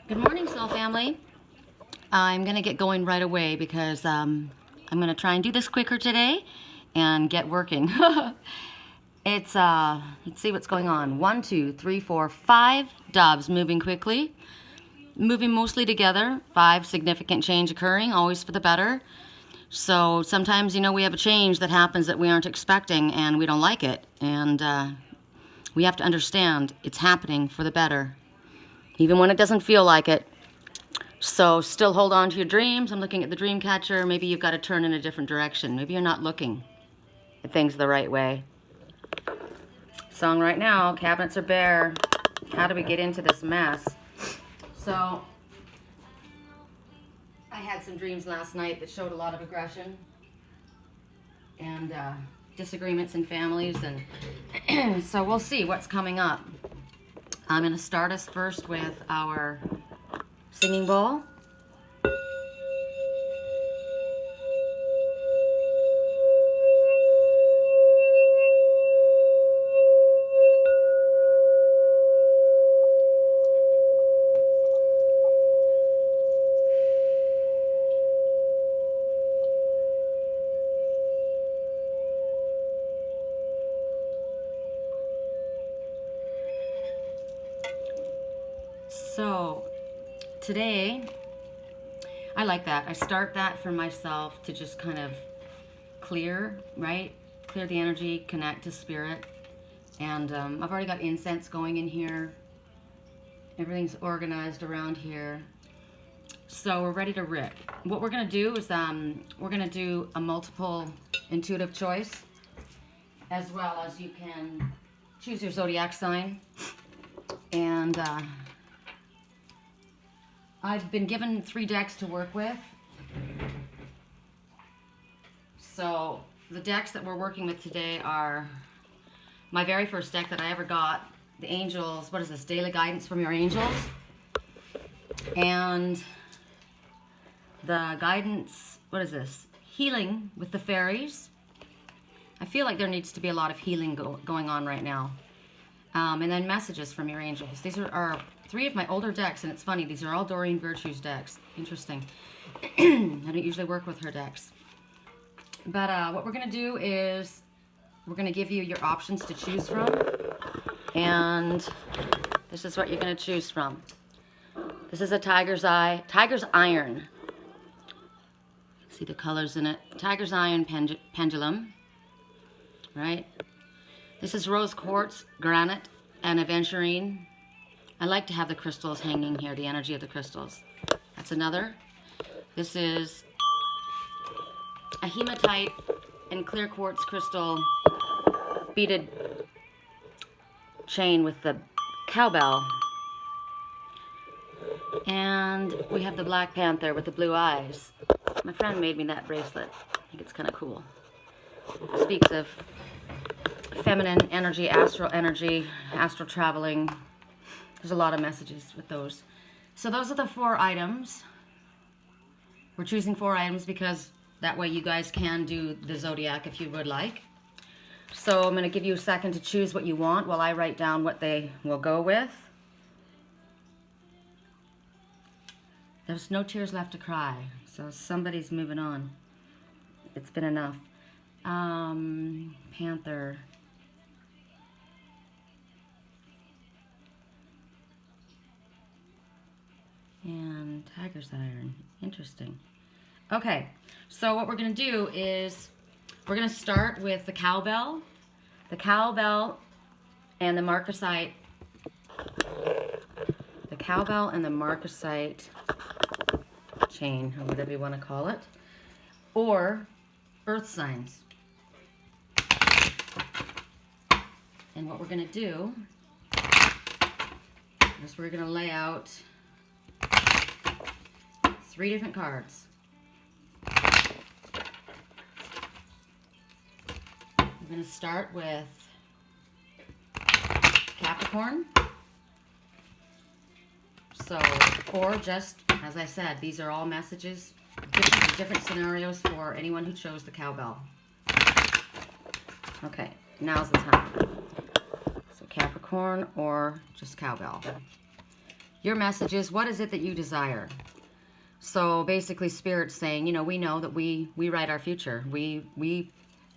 Good morning, Soul Family. I'm going to get going right away because I'm going to try and do this quicker today and get working. Let's see what's going on. 1, 2, 3, 4, 5 doves moving quickly, moving mostly together. 5 significant change occurring, always for the better. So sometimes, we have a change that happens that we aren't expecting and we don't like it. And we have to understand it's happening for the better, even when it doesn't feel like it. So still hold on to your dreams. I'm looking at the dream catcher. Maybe you've got to turn in a different direction. Maybe you're not looking at things the right way. Song right now, cabinets are bare. How do we get into this mess? So I had some dreams last night that showed a lot of aggression and disagreements in families, and so we'll see what's coming up. I'm going to start us first with our singing bowl. So today, I like that. I start that for myself to just kind of clear, right? Clear the energy, connect to spirit. And I've already got incense going in here. Everything's organized around here. So we're ready to rip. What we're going to do is we're going to do a multiple intuitive choice, as well as you can choose your zodiac sign. And I've been given 3 decks to work with. So the decks that we're working with today are my very first deck that I ever got, the Angels, what is this, Daily Guidance from Your Angels. And the guidance, what is this, Healing with the Fairies. I feel like there needs to be a lot of healing going on right now. And then Messages from Your Angels. These are 3 of my older decks, and it's funny, these are all Doreen Virtue's decks. Interesting. I don't usually work with her decks. But what we're going to do is we're going to give you your options to choose from. And this is what you're going to choose from. This is a Tiger's Iron. See the colors in it. Tiger's Iron pendulum. Right? This is Rose Quartz, Granite, and Aventurine. I like to have the crystals hanging here, the energy of the crystals. That's another. This is a hematite and clear quartz crystal beaded chain with the cowbell. And we have the Black Panther with the blue eyes. My friend made me that bracelet. I think it's kind of cool. It speaks of feminine energy, astral traveling. There's a lot of messages with those. So those are the 4 items. We're choosing 4 items because that way you guys can do the zodiac if you would like. So I'm going to give you a second to choose what you want while I write down what they will go with. There's no tears left to cry, so somebody's moving on. It's been enough. Panther. And Tiger's Iron. Interesting. Okay, so what we're going to do is we're going to start with the cowbell. The cowbell and the marcasite. The cowbell and the marcasite chain, or whatever you want to call it. Or earth signs. And what we're going to do is we're going to lay out 3 different cards. We're going to start with Capricorn. So, or just, as I said, these are all messages, different scenarios for anyone who chose the cowbell. Okay, now's the time. So Capricorn or just cowbell. Your message is, what is it that you desire? So basically, Spirit's saying, you know, we know that we write our future.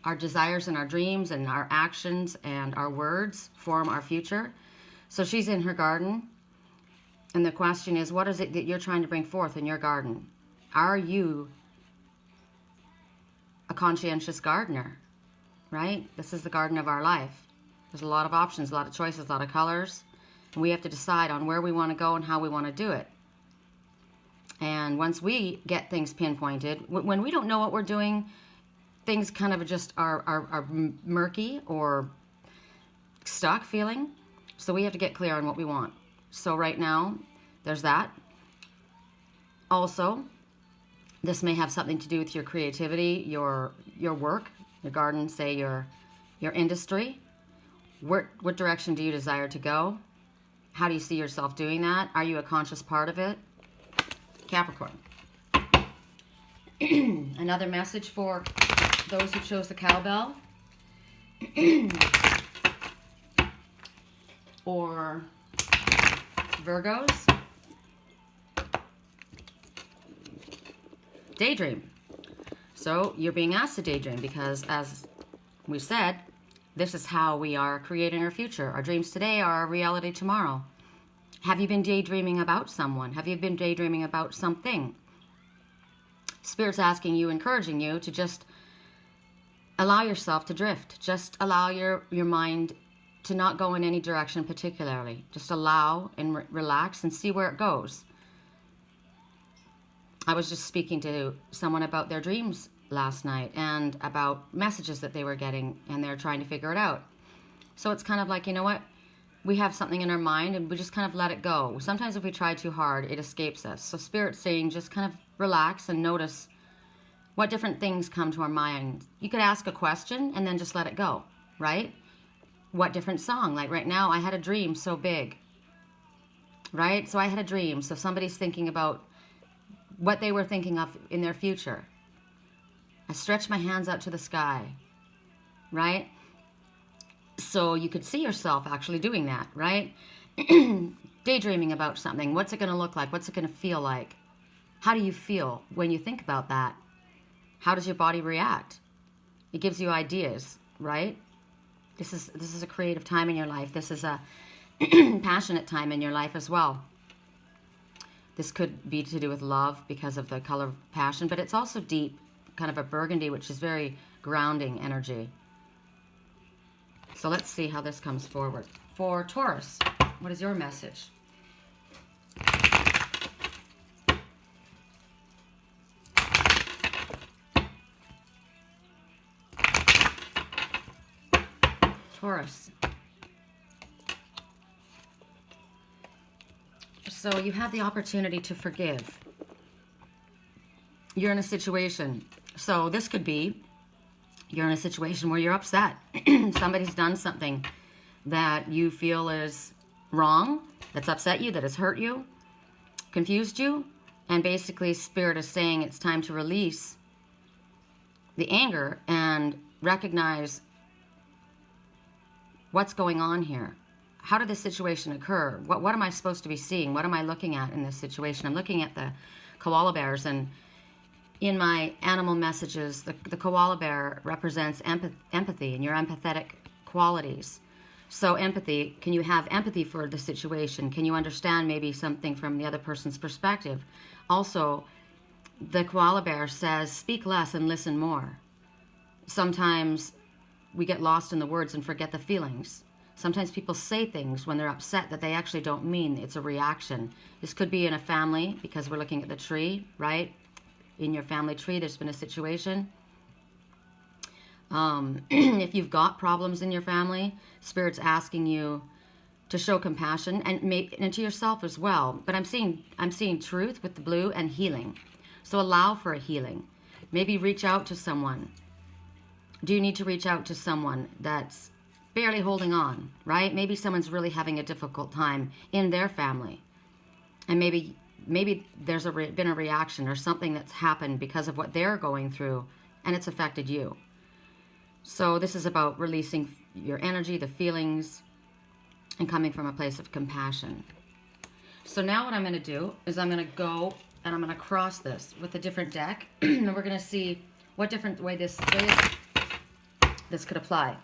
Our desires and our dreams and our actions and our words form our future. So she's in her garden. And the question is, what is it that you're trying to bring forth in your garden? Are you a conscientious gardener? Right? This is the garden of our life. There's a lot of options, a lot of choices, a lot of colors. And we have to decide on where we want to go and how we want to do it. And once we get things pinpointed, when we don't know what we're doing, things kind of just are murky or stuck feeling. So we have to get clear on what we want. So right now, there's that. Also, this may have something to do with your creativity, your work, your garden, say your industry. What direction do you desire to go? How do you see yourself doing that? Are you a conscious part of it? Capricorn. Another message for those who chose the cowbell. Or Virgos. Daydream. So you're being asked to daydream because, as we said, this is how we are creating our future. Our dreams today are our reality tomorrow. Have you been daydreaming about someone? Have you been daydreaming about something? Spirit's asking you, encouraging you to just allow yourself to drift. Just allow your mind to not go in any direction particularly. Just allow and relax and see where it goes. I was just speaking to someone about their dreams last night and about messages that they were getting, and they're trying to figure it out. So it's kind of like, you know what? We have something in our mind and we just kind of let it go. Sometimes if we try too hard, it escapes us. So Spirit's saying just kind of relax and notice what different things come to our mind. You could ask a question and then just let it go, right? What different song? Like right now, I had a dream so big, right? So I had a dream. So somebody's thinking about what they were thinking of in their future. I stretched my hands out to the sky, right? So you could see yourself actually doing that, right? Daydreaming about something. What's it going to look like? What's it going to feel like? How do you feel when you think about that? How does your body react? It gives you ideas, right? This is a creative time in your life. This is a passionate time in your life as well. This could be to do with love because of the color of passion, but it's also deep, kind of a burgundy, which is very grounding energy. So let's see how this comes forward. For Taurus, what is your message? Taurus. So you have the opportunity to forgive. You're in a situation. So this could be, you're in a situation where you're upset. Somebody's done something that you feel is wrong, that's upset you, that has hurt you, confused you, and basically Spirit is saying it's time to release the anger and recognize what's going on here. How did this situation occur? What am I supposed to be seeing? What am I looking at in this situation? I'm looking at the koala bears, and in my animal messages, the koala bear represents empathy and your empathetic qualities. So empathy, can you have empathy for the situation? Can you understand maybe something from the other person's perspective? Also, the koala bear says, speak less and listen more. Sometimes we get lost in the words and forget the feelings. Sometimes people say things when they're upset that they actually don't mean. It's a reaction. This could be in a family because we're looking at the tree, right? In your family tree, there's been a situation. If you've got problems in your family, Spirit's asking you to show compassion and to yourself as well. But I'm seeing truth with the blue and healing. So allow for a healing. Maybe reach out to someone. Do you need to reach out to someone that's barely holding on, right? Maybe someone's really having a difficult time in their family. And maybe there's been a reaction or something that's happened because of what they're going through, and it's affected you. So this is about releasing your energy, the feelings, and coming from a place of compassion. So now what I'm going to do is I'm going to go and I'm going to cross this with a different deck. And we're going to see what different way this could apply.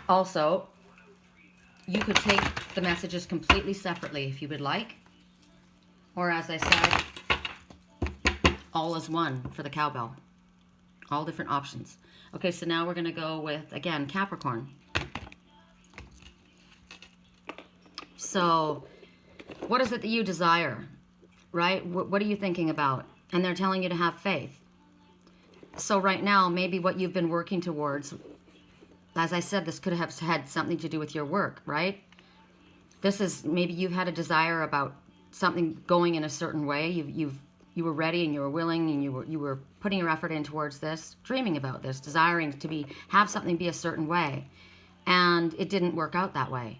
Also, you could take the messages completely separately if you would like. Or as I said, all as one for the cowbell. All different options. Okay, so now we're going to go with, again, Capricorn. So, what is it that you desire, right? What are you thinking about? And they're telling you to have faith. So right now, maybe what you've been working towards, as I said, this could have had something to do with your work, right? This is, maybe you had a desire about something going in a certain way. You were ready and you were willing and you were putting your effort in towards this, dreaming about this, desiring to have something be a certain way. And it didn't work out that way.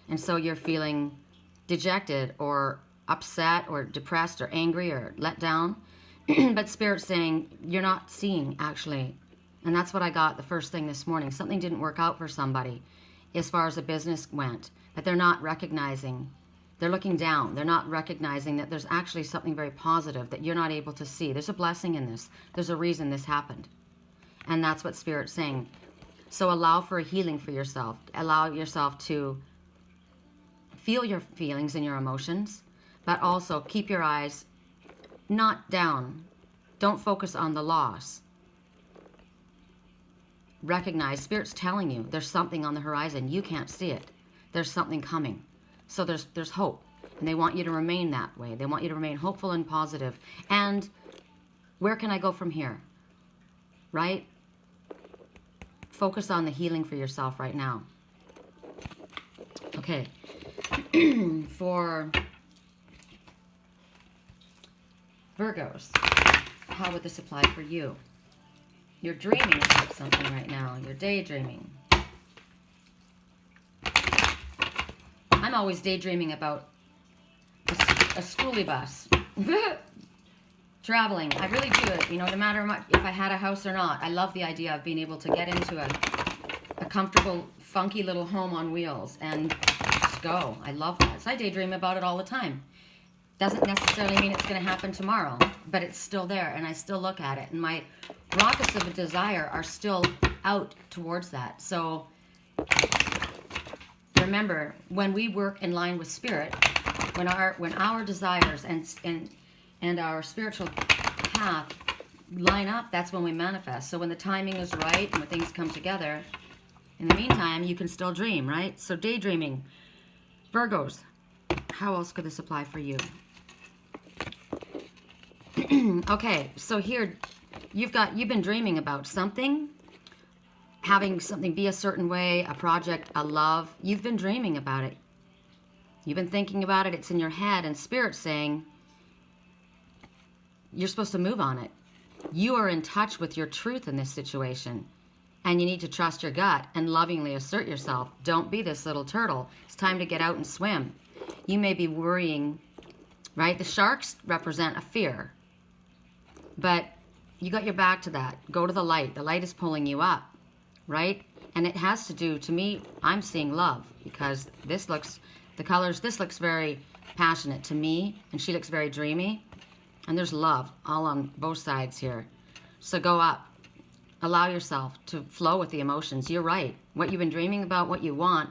And so you're feeling dejected or upset or depressed or angry or let down. But Spirit's saying you're not seeing, actually. And that's what I got the first thing this morning. Something didn't work out for somebody as far as the business went. But they're not recognizing. They're looking down. They're not recognizing that there's actually something very positive that you're not able to see. There's a blessing in this. There's a reason this happened. And that's what Spirit's saying. So allow for a healing for yourself. Allow yourself to feel your feelings and your emotions, but also keep your eyes not down. Don't focus on the loss. Recognize, Spirit's telling you there's something on the horizon. You can't see it. There's something coming. So there's hope. And they want you to remain that way. They want you to remain hopeful and positive. And where can I go from here? Right? Focus on the healing for yourself right now. Okay. For Virgos, how would this apply for you? You're dreaming about something right now. You're daydreaming. I'm always daydreaming about a schoolie bus. Traveling. I really do it. You know, no matter if I had a house or not, I love the idea of being able to get into a comfortable, funky little home on wheels and just go. I love that. So I daydream about it all the time. Doesn't necessarily mean it's going to happen tomorrow, but it's still there, and I still look at it. And my rockets of a desire are still out towards that. So remember, when we work in line with Spirit, when our desires and our spiritual path line up, that's when we manifest. So when the timing is right and when things come together, in the meantime, you can still dream, right? So daydreaming. Virgos, how else could this apply for you? Okay, so here you've been dreaming about something, having something be a certain way, a project, a love. You've been dreaming about it. You've been thinking about it. It's in your head, and Spirit's saying you're supposed to move on it. You are in touch with your truth in this situation, and you need to trust your gut and lovingly assert yourself. Don't be this little turtle. It's time to get out and swim. You may be worrying, right? The sharks represent a fear, but you got your back to that. Go to the light. The light is pulling you up, right? And it has to do, to me, I'm seeing love, because this looks, the colors, this looks very passionate to me, and she looks very dreamy. And there's love all on both sides here. So go up. Allow yourself to flow with the emotions. You're right. What you've been dreaming about, what you want,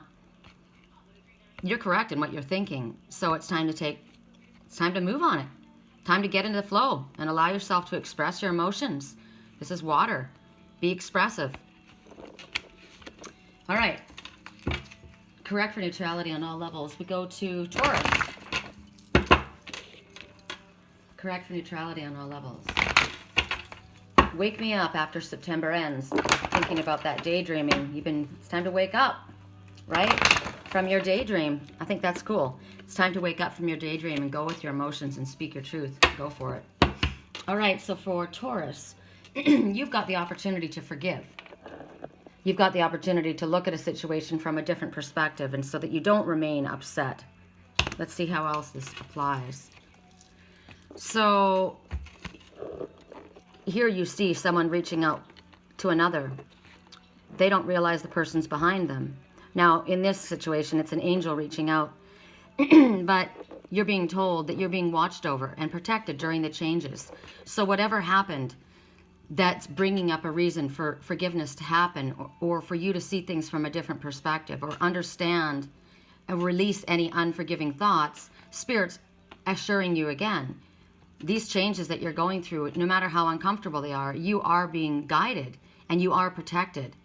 you're correct in what you're thinking. So it's time to move on it. Time to get into the flow and allow yourself to express your emotions. This is water. Be expressive. All right. Correct for neutrality on all levels. We go to Taurus. Correct for neutrality on all levels. Wake me up after September ends. Thinking about that daydreaming. It's time to wake up, right? From your daydream. I think that's cool. It's time to wake up from your daydream and go with your emotions and speak your truth. Go for it. All right, so for Taurus, you've got the opportunity to forgive. You've got the opportunity to look at a situation from a different perspective, and so that you don't remain upset. Let's see how else this applies. So here you see someone reaching out to another. They don't realize the person's behind them. Now, in this situation, it's an angel reaching out. But you're being told that you're being watched over and protected during the changes. So whatever happened, that's bringing up a reason for forgiveness to happen, or for you to see things from a different perspective, or understand and release any unforgiving thoughts. Spirit's assuring you again, these changes that you're going through, no matter how uncomfortable they are, you are being guided and you are protected.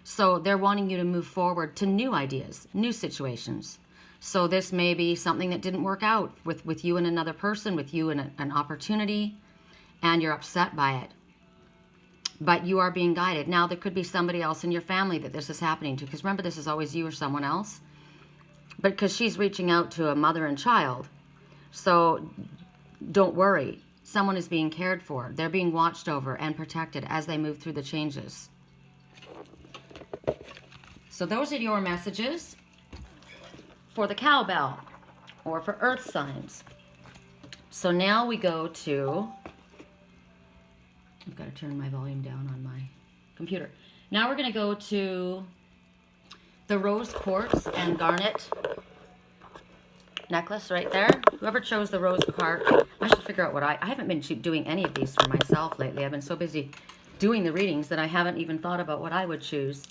So they're wanting you to move forward to new ideas, new situations. So this may be something that didn't work out with you and another person, with you and an opportunity, and you're upset by it. But you are being guided. Now, there could be somebody else in your family that this is happening to, because remember, this is always you or someone else. But because she's reaching out to a mother and child. So don't worry. Someone is being cared for. They're being watched over and protected as they move through the changes. So those are your messages for the cowbell, or for earth signs. So now we go to, I've got to turn my volume down on my computer. Now we're going to go to the rose quartz and garnet necklace right there. Whoever chose the rose quartz, I should figure out what I haven't been doing any of these for myself lately. I've been so busy doing the readings that I haven't even thought about what I would choose.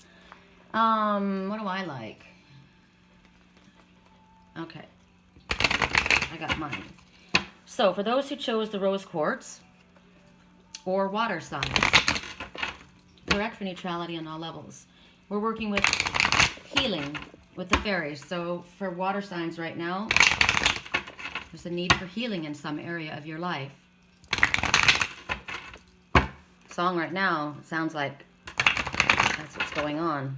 What do I like? Okay, I got mine. So for those who chose the rose quartz or water signs, correct for neutrality on all levels. We're working with healing with the fairies. So for water signs right now, there's a need for healing in some area of your life. Song right now sounds like that's what's going on.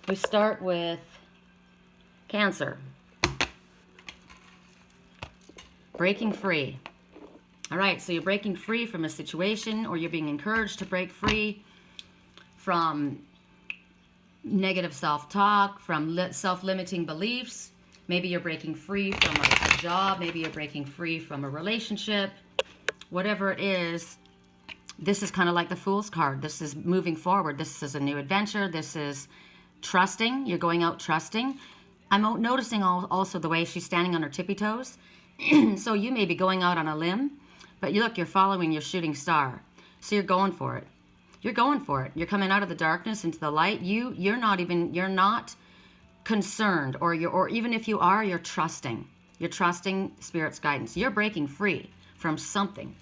We start with Cancer. Breaking free. All right, so you're breaking free from a situation, or you're being encouraged to break free from negative self-talk, from self-limiting beliefs. Maybe you're breaking free from a job. Maybe you're breaking free from a relationship. Whatever it is, this is kind of like the Fool's card. This is moving forward. This is a new adventure. This is trusting. You're going out trusting. I'm noticing also the way she's standing on her tippy toes. So you may be going out on a limb, but you look, you're following your shooting star. So you're going for it. You're going for it. You're coming out of the darkness into the light. You're not concerned, or even if you are, you're trusting. You're trusting Spirit's guidance. You're breaking free from something.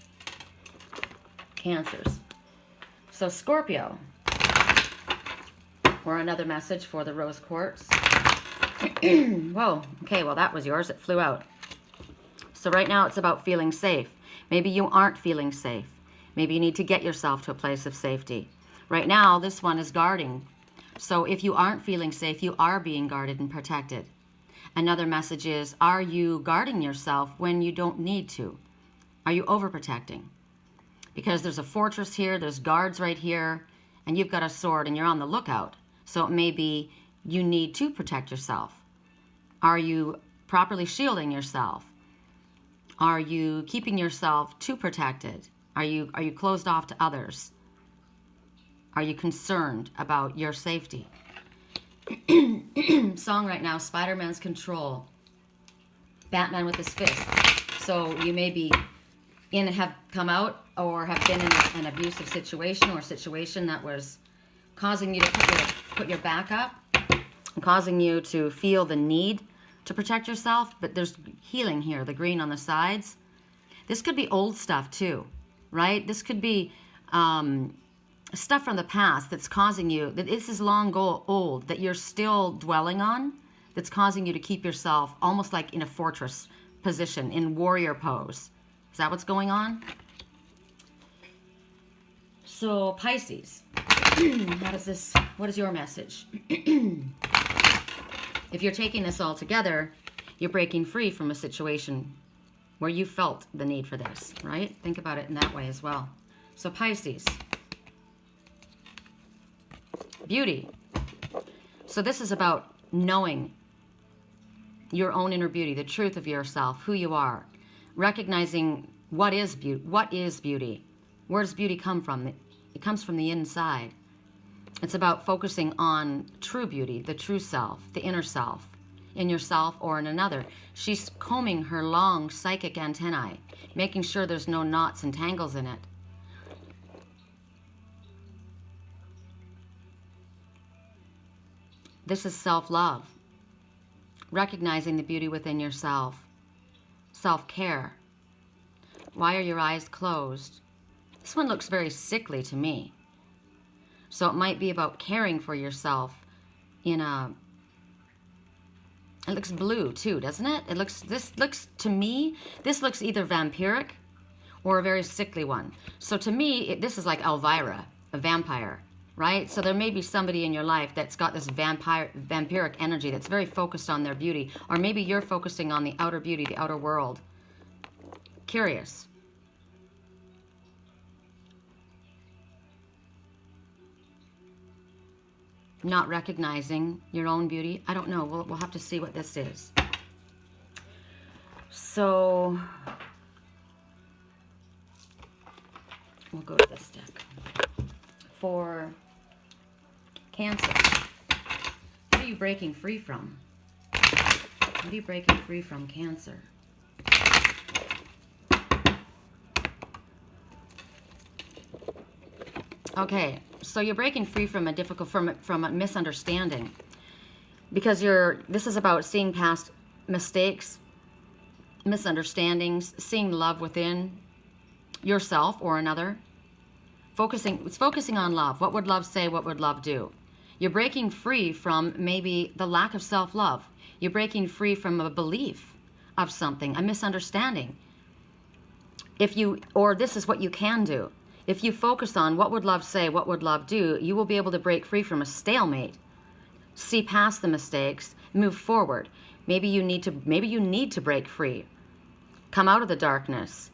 Cancers. So Scorpio, or another message for the rose quartz. Whoa, okay, well that was yours. It flew out. So right now it's about feeling safe. Maybe you aren't feeling safe. Maybe you need to get yourself to a place of safety. Right now, this one is guarding. So if you aren't feeling safe, you are being guarded and protected. Another message is, are you guarding yourself when you don't need to? Are you overprotecting? Because there's a fortress here, there's guards right here, and you've got a sword and you're on the lookout. So it may be you need to protect yourself. Are you properly shielding yourself? Are you keeping yourself too protected? Are you closed off to others? Are you concerned about your safety? Song right now, Spider-Man's Control. Batman with his fist. So you may be have come out or have been in an abusive situation, or a situation that was causing you to put your back up, causing you to feel the need to protect yourself. But there's healing here, the green on the sides. This could be old stuff too, right? This could be stuff from the past that's causing you, that this is long old, that you're still dwelling on, that's causing you to keep yourself almost like in a fortress position, in warrior pose. Is that what's going on? So Pisces, what is your message? If you're taking this all together, you're breaking free from a situation where you felt the need for this, right? Think about it in that way as well. So Pisces, beauty. So this is about knowing your own inner beauty, the truth of yourself, who you are, recognizing what is beauty. What is beauty? Where does beauty come from? It comes from the inside. It's about focusing on true beauty, the true self, the inner self. in yourself or in another. She's combing her long psychic antennae, making sure there's no knots and tangles in it. This is self-love, recognizing the beauty within yourself, self-care. Why are your eyes closed? This one looks very sickly to me. So it might be about caring for yourself in a... It looks blue too, doesn't it? This looks, to me, this looks either vampiric or a very sickly one. So to me, this is like Elvira, a vampire, right? So there may be somebody in your life that's got this vampiric energy that's very focused on their beauty. Or maybe you're focusing on the outer beauty, the outer world. Curious. Not recognizing your own beauty. I don't know. We'll have to see what this is. So we'll go to this deck. For Cancer, what are you breaking free from? What are you breaking free from, Cancer? Okay, so you're breaking free from a from a misunderstanding, because this is about seeing past mistakes, misunderstandings, seeing love within yourself or another. It's focusing on love. What would love say? What would love do? You're breaking free from maybe the lack of self-love. You're breaking free from a belief of something, a misunderstanding. Or this is what you can do. If you focus on what would love say, what would love do, you will be able to break free from a stalemate. See past the mistakes, move forward. Maybe you need to break free. Come out of the darkness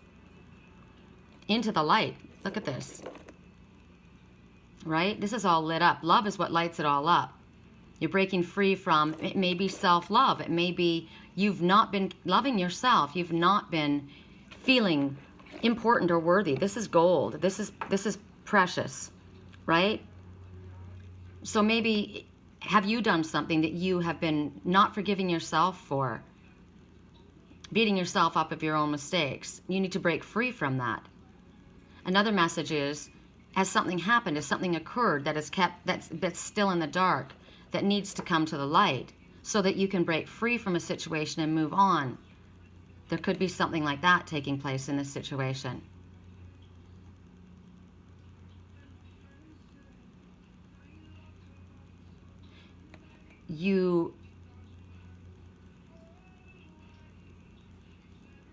into the light. Look at this. Right? This is all lit up. Love is what lights it all up. You're breaking free from, it may be self-love. It may be you've not been loving yourself. You've not been feeling important or worthy. This is gold. This is precious, right? So maybe have you done something that you have been not forgiving yourself for? Beating yourself up of your own mistakes. You need to break free from that. Another message is, has something happened? Has something occurred that is that's still in the dark, that needs to come to the light, so that you can break free from a situation and move on? There could be something like that taking place in this situation. You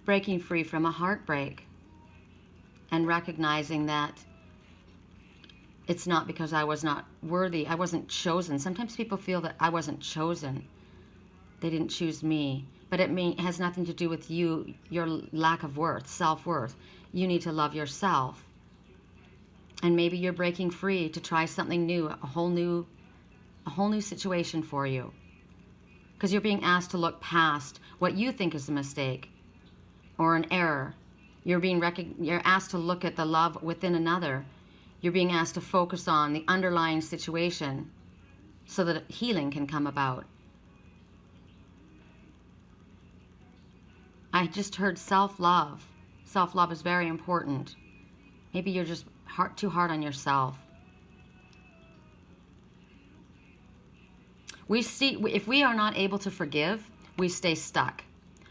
breaking free from a heartbreak and recognizing that it's not because I was not worthy, I wasn't chosen. Sometimes people feel that I wasn't chosen. They didn't choose me. But it has nothing to do with you, your lack of worth, self-worth. You need to love yourself. And maybe you're breaking free to try something new, a whole new situation for you. Because you're being asked to look past what you think is a mistake or an error. You're asked to look at the love within another. You're being asked to focus on the underlying situation so that healing can come about. I just heard self-love. Self-love is very important. Maybe you're just too hard on yourself. If we are not able to forgive, we stay stuck.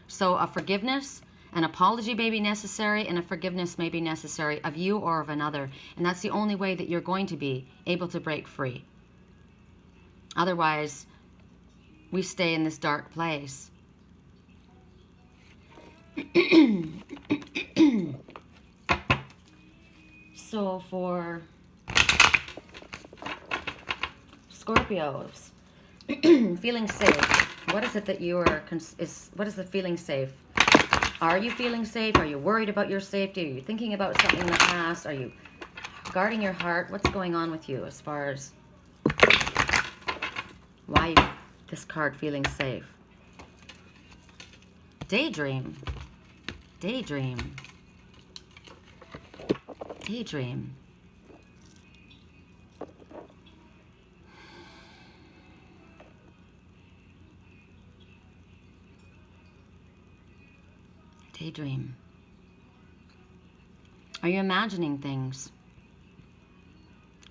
So a forgiveness, an apology may be necessary, and a forgiveness may be necessary of you or of another. And that's the only way that you're going to be able to break free. Otherwise, we stay in this dark place. So for Scorpios, feeling safe. What is it that you are? What is the feeling safe? Are you feeling safe? Are you worried about your safety? Are you thinking about something in the past? Are you guarding your heart? What's going on with you as far as why this card feeling safe? Daydream. Daydream. Daydream. Daydream. Are you imagining things?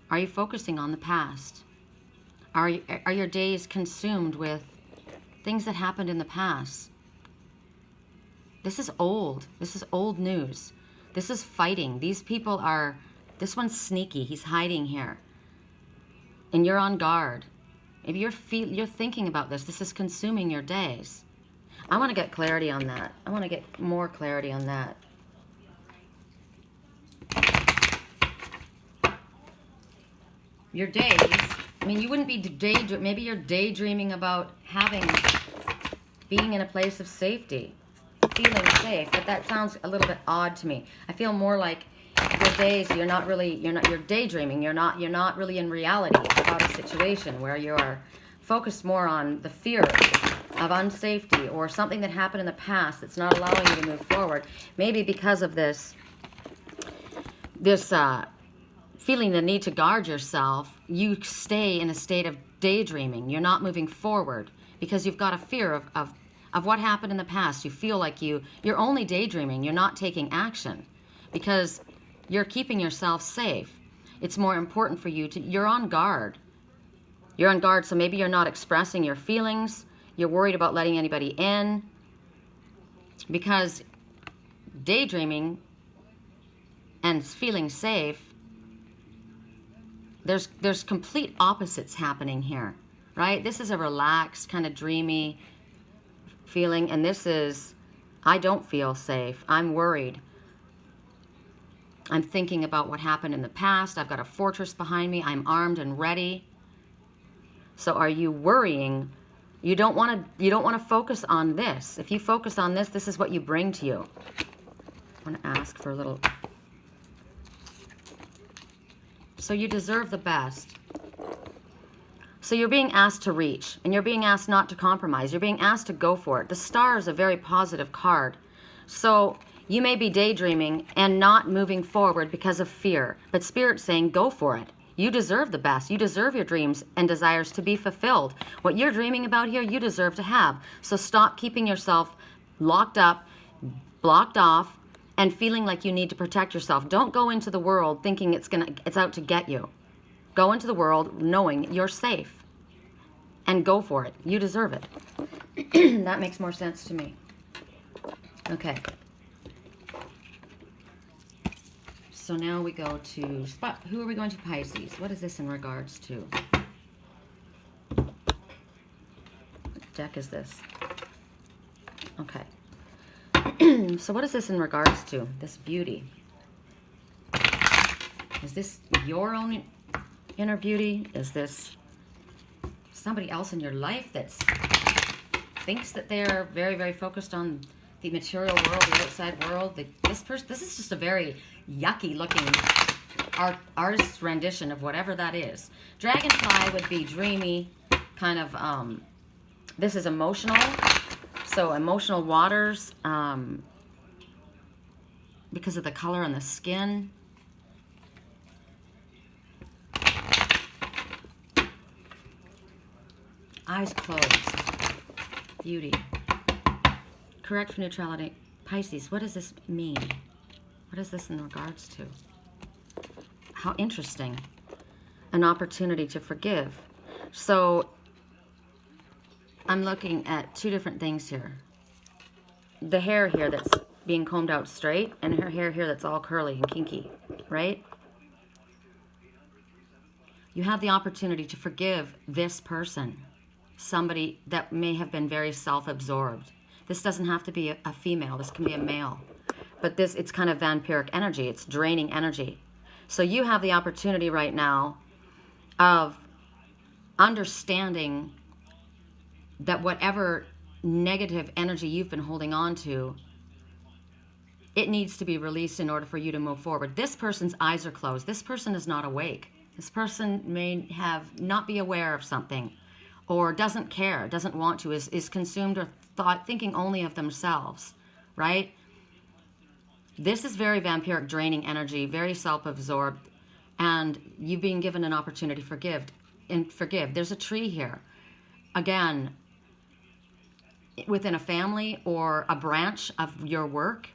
Are you focusing on the past? Are your days consumed with things that happened in the past? This is old. This is old news. This is fighting. These people are, this one's sneaky. He's hiding here. And you're on guard. Maybe you're thinking about this. This is consuming your days. I want to get clarity on that. I want to get more clarity on that. Your days, I mean, you wouldn't be maybe you're daydreaming about being in a place of safety, feeling safe, but that sounds a little bit odd to me. I feel more like your days, you're daydreaming, you're not really in reality about a situation where you're focused more on the fear of unsafety or something that happened in the past that's not allowing you to move forward. Maybe because of this feeling the need to guard yourself, you stay in a state of daydreaming. You're not moving forward because you've got a fear of what happened in the past. You feel like you're only daydreaming. You're not taking action because you're keeping yourself safe. It's more important for you you're on guard. You're on guard, so maybe you're not expressing your feelings. You're worried about letting anybody in because daydreaming and feeling safe, there's complete opposites happening here, right? This is a relaxed, kind of dreamy feeling, and this is, I don't feel safe. I'm worried. I'm thinking about what happened in the past. I've got a fortress behind me. I'm armed and ready. So are you worrying? You don't want to focus on this. If you focus on this is what you bring to you. I want to ask for a little. So you deserve the best. So you're being asked to reach, and you're being asked not to compromise. You're being asked to go for it. The star is a very positive card. So you may be daydreaming and not moving forward because of fear, but Spirit's saying go for it. You deserve the best. You deserve your dreams and desires to be fulfilled. What you're dreaming about here, you deserve to have. So stop keeping yourself locked up, blocked off, and feeling like you need to protect yourself. Don't go into the world thinking it's out to get you. Go into the world knowing you're safe and go for it. You deserve it. That makes more sense to me. Okay. So now we go to spot. Who are we going to? Pisces. What is this in regards to? What deck is this? Okay. So what is this in regards to? This beauty. Is this your own inner beauty? Is this somebody else in your life that thinks that they're very, very focused on the material world, the outside world? This is just a very yucky looking artist's rendition of whatever that is. Dragonfly would be dreamy, kind of, this is emotional. So emotional waters, because of the color on the skin. Eyes closed. Beauty. Correct for neutrality. Pisces, what does this mean? What is this in regards to? How interesting. An opportunity to forgive. So I'm looking at two different things here. The hair here that's being combed out straight, and her hair here that's all curly and kinky, right? You have the opportunity to forgive this person, somebody that may have been very self-absorbed. This doesn't have to be a female. This can be a male. But it's kind of vampiric energy. It's draining energy. So you have the opportunity right now of understanding that whatever negative energy you've been holding on to, it needs to be released in order for you to move forward. This person's eyes are closed. This person is not awake. This person may not be aware of something, or doesn't care, doesn't want to, is consumed or thinking only of themselves, right? This is very vampiric, draining energy, very self-absorbed, and you've been given an opportunity to forgive. There's a tree here. Again, within a family or a branch of your work.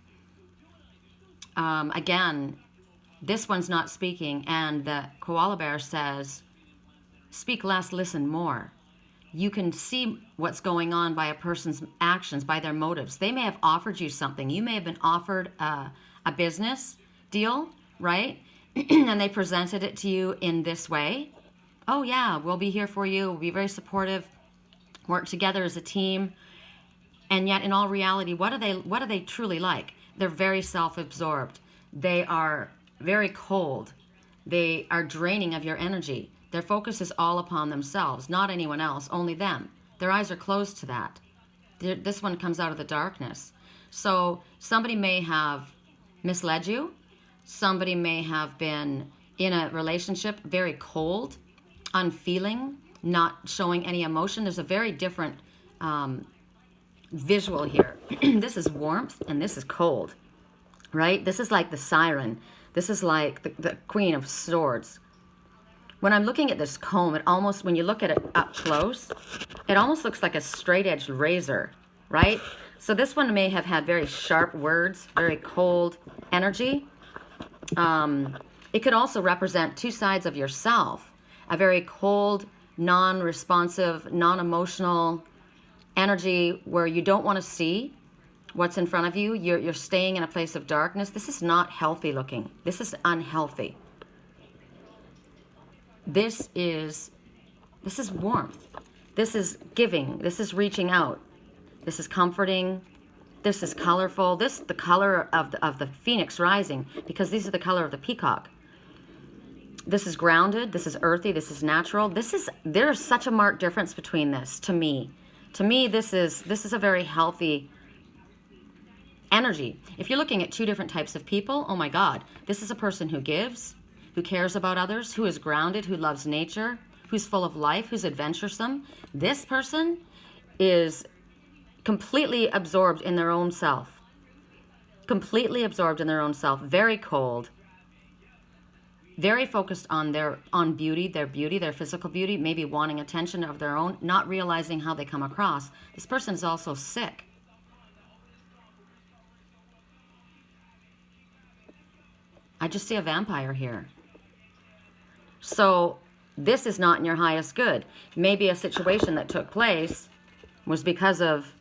Again, this one's not speaking, and the koala bear says, speak less, listen more. You can see what's going on by a person's actions, by their motives. They may have offered you something. You may have been offered a business deal, right? And they presented it to you in this way. Oh yeah, we'll be here for you. We'll be very supportive. Work together as a team. And yet in all reality, what are they truly like? They're very self-absorbed. They are very cold. They are draining of your energy. Their focus is all upon themselves, not anyone else, only them. Their eyes are closed to that. This one comes out of the darkness. So somebody may have misled you. Somebody may have been in a relationship very cold, unfeeling, not showing any emotion. There's a very different visual here. This is warmth and this is cold, right? This is like the siren. This is like the Queen of Swords. When I'm looking at this comb, it almost, when you look at it up close, it almost looks like a straight-edged razor, right? So this one may have had very sharp words, very cold energy. It could also represent two sides of yourself, a very cold, non-responsive, non-emotional energy where you don't want to see what's in front of you. You're staying in a place of darkness. This is not healthy looking. This is unhealthy. This is warmth. This is giving. This is reaching out. This is comforting. This is colorful. This the color of the phoenix rising, because these are the color of the peacock. This is grounded. This is earthy. This is natural. There is such a marked difference between this to me. To me, this is a very healthy energy. If you're looking at two different types of people, oh my God, this is a person who gives, who cares about others, who is grounded, who loves nature, who's full of life, who's adventuresome. This person is completely absorbed in their own self. Completely absorbed in their own self, very cold, very focused on beauty, their physical beauty, maybe wanting attention of their own, not realizing how they come across. This person is also sick. I just see a vampire here. So this is not in your highest good. Maybe a situation that took place was because of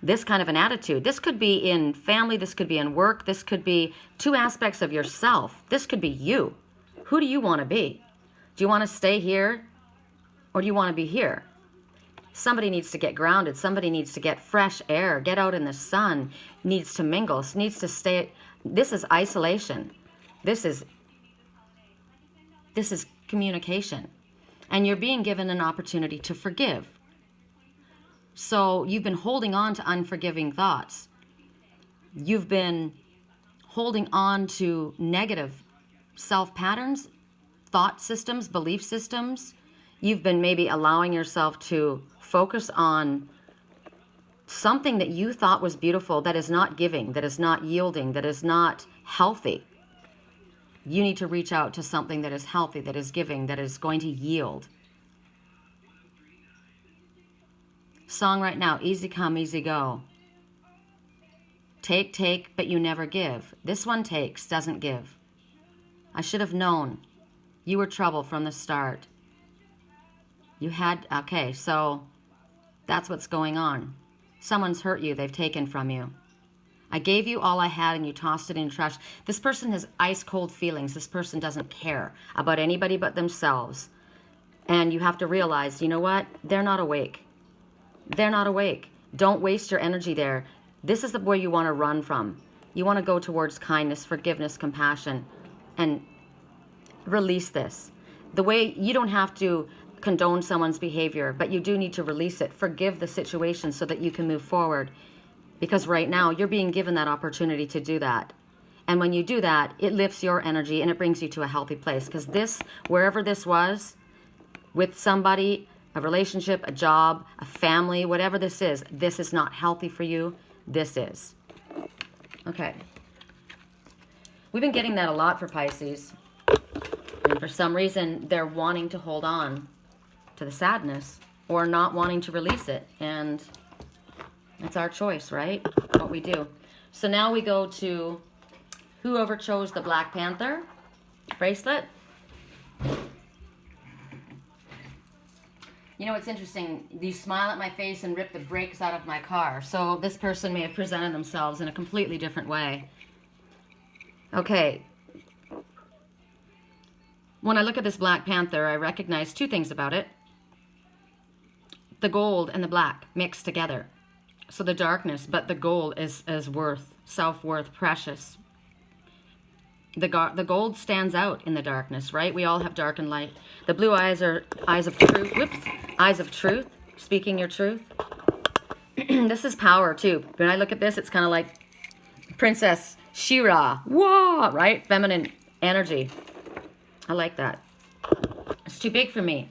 this kind of an attitude. This could be in family, this could be in work, this could be two aspects of yourself. This could be you. Who do you want to be? Do you want to stay here or do you want to be here? Somebody needs to get grounded. Somebody needs to get fresh air, get out in the sun, needs to mingle, needs to stay. This is isolation. This is communication. And you're being given an opportunity to forgive. So you've been holding on to unforgiving thoughts. You've been holding on to negative self-patterns, thought systems, belief systems. You've been maybe allowing yourself to focus on something that you thought was beautiful that is not giving, that is not yielding, that is not healthy. You need to reach out to something that is healthy, that is giving, that is going to yield. Song right now, easy come, easy go. Take, but you never give. This one takes, doesn't give. I should have known. You were trouble from the start. Okay, so that's what's going on. Someone's hurt you, they've taken from you. I gave you all I had and you tossed it in trash. This person has ice cold feelings. This person doesn't care about anybody but themselves. And you have to realize, you know what? They're not awake. They're not awake. Don't waste your energy there. This is where you want to run from. You want to go towards kindness, forgiveness, compassion, and release this. The way you don't have to condone someone's behavior, but you do need to release it. Forgive the situation so that you can move forward. Because right now, you're being given that opportunity to do that. And when you do that, it lifts your energy and it brings you to a healthy place. Because this, wherever this was, with somebody, a relationship, a job, a family, whatever this is not healthy for you. This is. Okay. We've been getting that a lot for Pisces. And for some reason, they're wanting to hold on to the sadness or not wanting to release it. And It's our choice, right? What we do. So now we go to whoever chose the Black Panther bracelet. You know, it's interesting. You smile at my face and rip the brakes out of my car. So this person may have presented themselves in a completely different way. Okay. When I look at this Black Panther, I recognize two things about it. The gold and the black mixed together. So the darkness, but the gold is worth, self-worth, precious. The gold stands out in the darkness, right? We all have dark and light. The blue eyes are eyes of truth. Whoops. Eyes of truth. Speaking your truth. This is power, too. When I look at this, it's kind of like Princess Shira. Whoa! Right? Feminine energy. I like that. It's too big for me.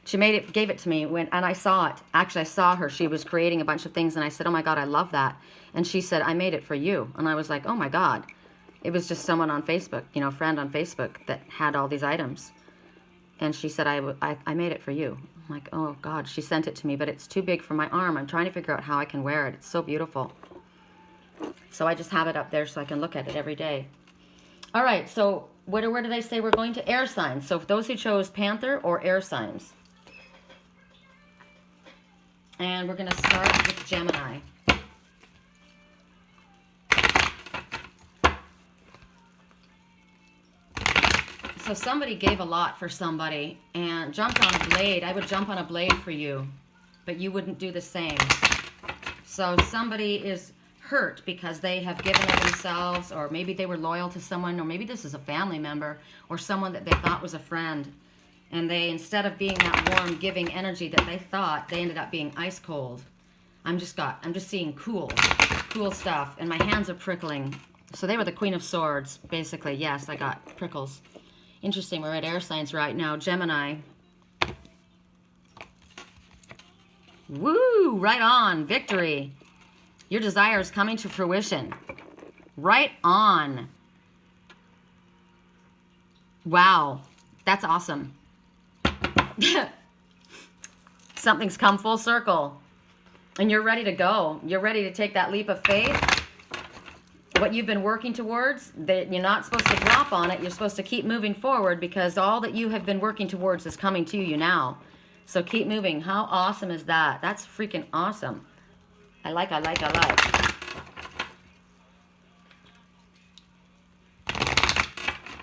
She gave it to me and I saw it. Actually, I saw her. She was creating a bunch of things, and I said, "Oh my God, I love that." And she said, "I made it for you." And I was like, "Oh my God." It was just someone on Facebook, you know, a friend on Facebook that had all these items. And she said, I made it for you. I'm like, oh God, she sent it to me, but it's too big for my arm. I'm trying to figure out how I can wear it. It's so beautiful. So I just have it up there so I can look at it every day. All right, so where did I say we're going to? Air signs. So those who chose Panther or air signs. And we're going to start with Gemini. So somebody gave a lot for somebody and jumped on a blade. I would jump on a blade for you, but you wouldn't do the same. So somebody is hurt because they have given of themselves, or maybe they were loyal to someone, or maybe this is a family member or someone that they thought was a friend. And they, instead of being that warm, giving energy that they thought, they ended up being ice cold. I'm just seeing cool stuff, and my hands are prickling. So they were the Queen of Swords, basically. Yes, I got prickles. Interesting, we're at air signs right now. Gemini. Woo, right on, victory. Your desire is coming to fruition. Right on. Wow, that's awesome. Something's come full circle. And you're ready to go. You're ready to take that leap of faith. What you've been working towards, that you're not supposed to drop on it. You're supposed to keep moving forward, because all that you have been working towards is coming to you now. So keep moving. How awesome is that? That's freaking awesome. I like. A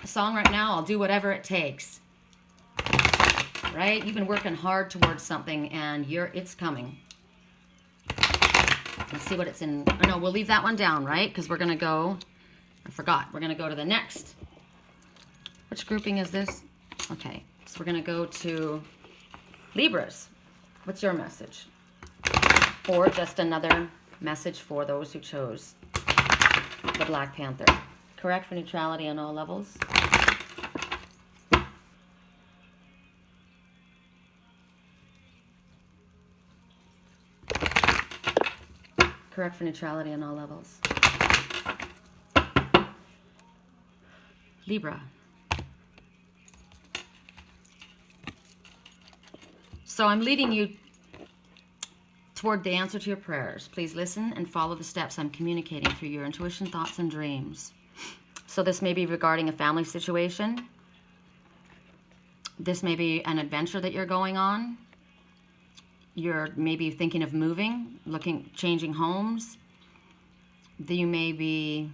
song right now, I'll do whatever it takes. Right? You've been working hard towards something, and it's coming. Let's see what it's in. Oh, no, we'll leave that one down, right? Because we're going to go, I forgot, we're going to go to the next. Which grouping is this? Okay, so we're going to go to Libras. What's your message? Or just another message for those who chose the Black Panther. Correct for neutrality on all levels. Correct for neutrality on all levels. Libra. So I'm leading you toward the answer to your prayers. Please listen and follow the steps I'm communicating through your intuition, thoughts, and dreams. So this may be regarding a family situation. This may be an adventure that you're going on. You're maybe thinking of moving, changing homes. You may be,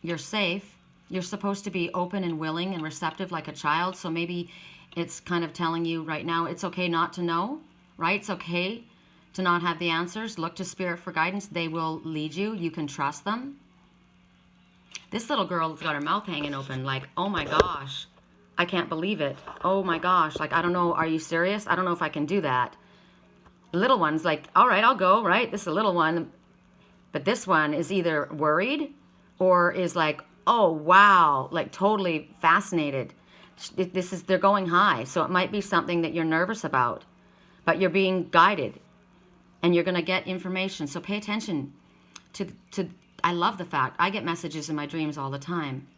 you're safe. You're supposed to be open and willing and receptive like a child. So maybe it's kind of telling you right now, it's okay not to know, right? It's okay to not have the answers. Look to Spirit for guidance. They will lead you. You can trust them. This little girl's got her mouth hanging open like, oh my gosh. I can't believe it. Oh my gosh. Like, I don't know. Are you serious? I don't know if I can do that. The little one's like, all right, I'll go, right? This is a little one. But this one is either worried or is like, oh, wow. Like totally fascinated. They're going high. So it might be something that you're nervous about, but you're being guided and you're going to get information. So pay attention to, I love the fact I get messages in my dreams all the time.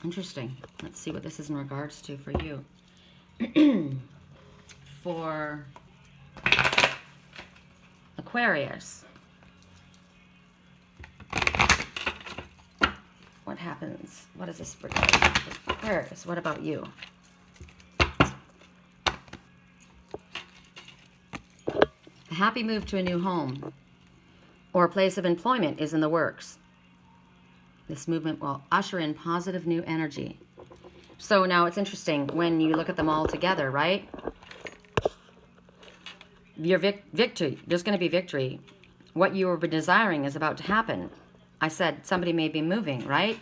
Interesting. Let's see what this is in regards to for you. For Aquarius. What happens? What is this for Aquarius? What about you? A happy move to a new home or a place of employment is in the works. This movement will usher in positive new energy. So now it's interesting when you look at them all together, right? Your victory, there's going to be victory. What you were desiring is about to happen. I said somebody may be moving, right?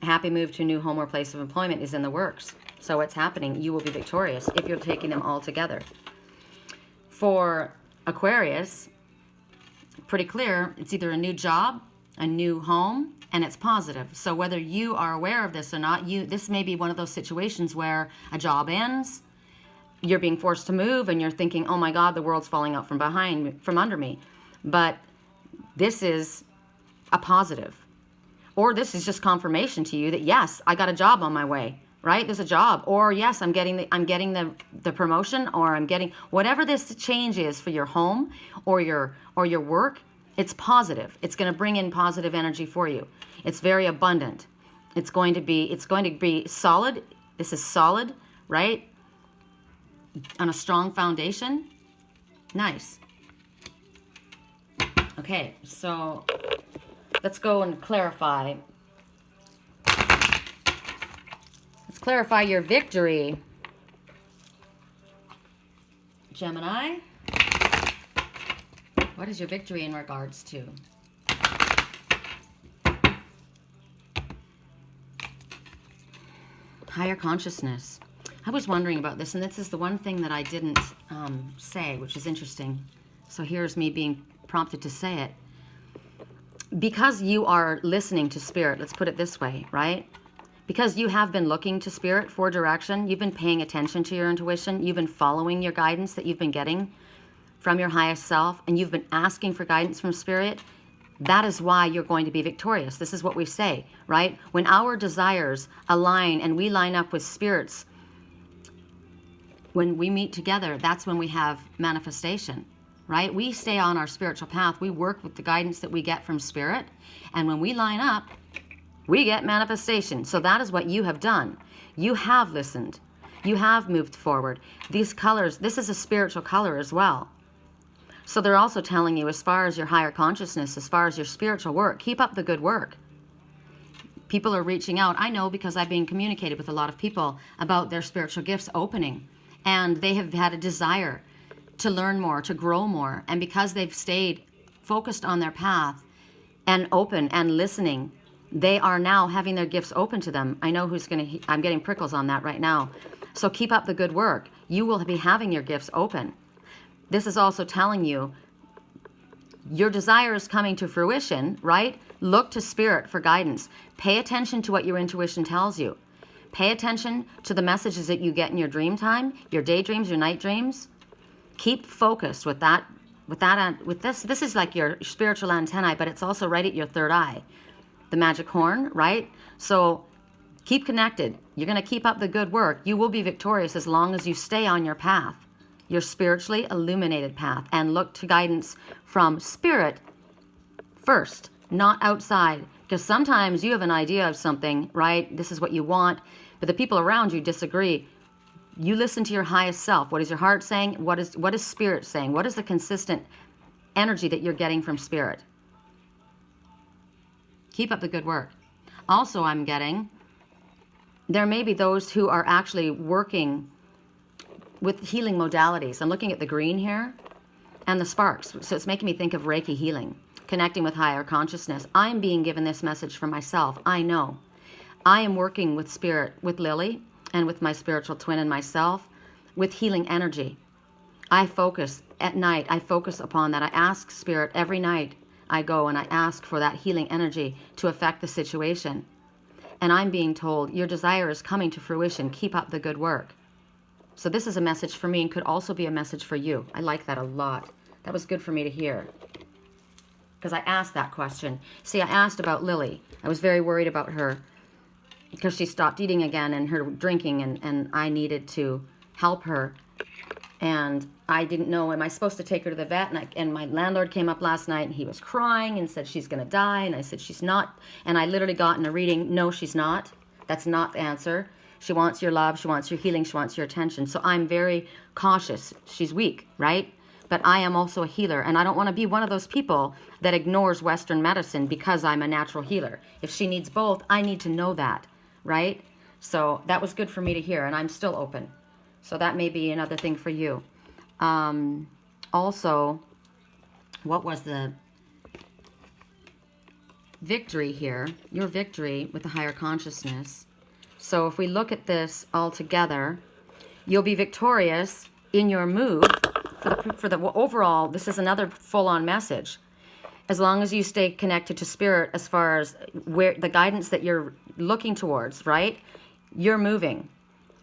A happy move to a new home or place of employment is in the works. So it's happening. You will be victorious if you're taking them all together. For Aquarius, pretty clear, it's either a new job, a new home, and it's positive. So whether you are aware of this or not, this may be one of those situations where a job ends, you're being forced to move, and you're thinking, oh my God, the world's falling out from under me. But this is a positive. Or this is just confirmation to you that, yes, I got a job on my way, right? There's a job. Or yes, I'm getting the promotion, or I'm getting whatever this change is for your home or your work. It's positive. It's going to bring in positive energy for you. It's very abundant. It's going to be solid. This is solid, right? On a strong foundation. Nice. Okay, so let's go and clarify. Let's clarify your victory, Gemini. What is your victory in regards to? Higher consciousness. I was wondering about this, and this is the one thing that I didn't say, which is interesting. So here's me being prompted to say it. Because you are listening to Spirit, let's put it this way, right? Because you have been looking to Spirit for direction, you've been paying attention to your intuition, you've been following your guidance that you've been getting from your highest self, and you've been asking for guidance from Spirit, that is why you're going to be victorious. This is what we say, right? When our desires align and we line up with Spirit's, when we meet together, that's when we have manifestation, right? We stay on our spiritual path. We work with the guidance that we get from Spirit, and when we line up, we get manifestation. So that is what you have done. You have listened. You have moved forward. These colors, this is a spiritual color as well. So they're also telling you, as far as your higher consciousness, as far as your spiritual work, keep up the good work. People are reaching out. I know, because I've been communicated with a lot of people about their spiritual gifts opening, and they have had a desire to learn more, to grow more. And because they've stayed focused on their path and open and listening, they are now having their gifts open to them. I know who's going to, I'm getting prickles on that right now. So keep up the good work. You will be having your gifts open. This is also telling you your desire is coming to fruition, right? Look to Spirit for guidance. Pay attention to what your intuition tells you. Pay attention to the messages that you get in your dream time, your daydreams, your night dreams. Keep focused with that. With this. This is like your spiritual antennae, but it's also right at your third eye, the magic horn, right? So keep connected. You're going to keep up the good work. You will be victorious as long as you stay on your path, your spiritually illuminated path, and look to guidance from Spirit first, not outside. Because sometimes you have an idea of something, right? This is what you want, but the people around you disagree. You listen to your highest self. What is your heart saying? What is Spirit saying? What is the consistent energy that you're getting from Spirit? Keep up the good work. Also, I'm getting, there may be those who are actually working with healing modalities. I'm looking at the green here and the sparks. So it's making me think of Reiki healing, connecting with higher consciousness. I'm being given this message for myself. I know. I am working with Spirit, with Lily, and with my spiritual twin and myself, with healing energy. I focus at night. I focus upon that. I ask Spirit every night. I go and I ask for that healing energy to affect the situation. And I'm being told, your desire is coming to fruition. Keep up the good work. So this is a message for me and could also be a message for you. I like that a lot. That was good for me to hear, because I asked that question. See, I asked about Lily. I was very worried about her. because she stopped eating again and her drinking, and I needed to help her. And I didn't know, am I supposed to take her to the vet? And my landlord came up last night and he was crying and said she's going to die. And I said she's not. And I literally got in a reading, no, she's not. That's not the answer. She wants your love. She wants your healing. She wants your attention. So I'm very cautious. She's weak, right? But I am also a healer. And I don't want to be one of those people that ignores Western medicine because I'm a natural healer. If she needs both, I need to know that, right? So that was good for me to hear. And I'm still open. So that may be another thing for you. Also, what was the victory here? Your victory with the higher consciousness. So if we look at this all together, you'll be victorious in your move. For the overall, this is another full-on message. As long as you stay connected to spirit as far as where the guidance that you're looking towards, right? You're moving.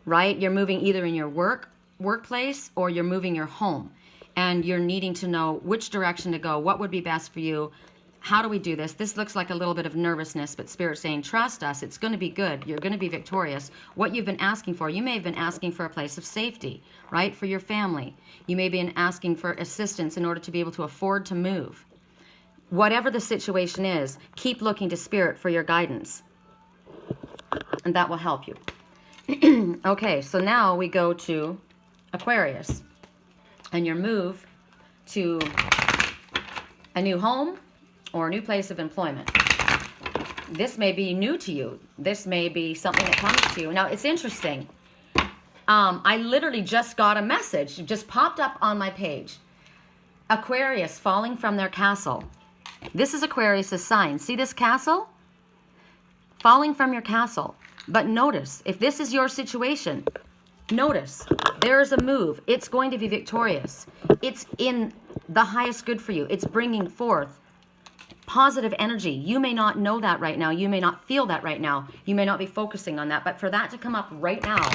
Right? You're moving either in your workplace or you're moving your home. And you're needing to know which direction to go, what would be best for you. How do we do this? This looks like a little bit of nervousness, but Spirit's saying, trust us. It's going to be good. You're going to be victorious. What you've been asking for, you may have been asking for a place of safety, right? For your family. You may be asking for assistance in order to be able to afford to move. Whatever the situation is, keep looking to Spirit for your guidance. And that will help you. Okay, so now we go to Aquarius and your move to a new home or a new place of employment. This may be new to you. This may be something that comes to you. Now, it's interesting. I literally just got a message. It just popped up on my page. Aquarius falling from their castle. This is Aquarius' sign. See this castle? Falling from your castle. But notice, if this is your situation, notice, there is a move. It's going to be victorious. It's in the highest good for you. It's bringing forth positive energy. You may not know that right now. You may not feel that right now. You may not be focusing on that. But for that to come up right now,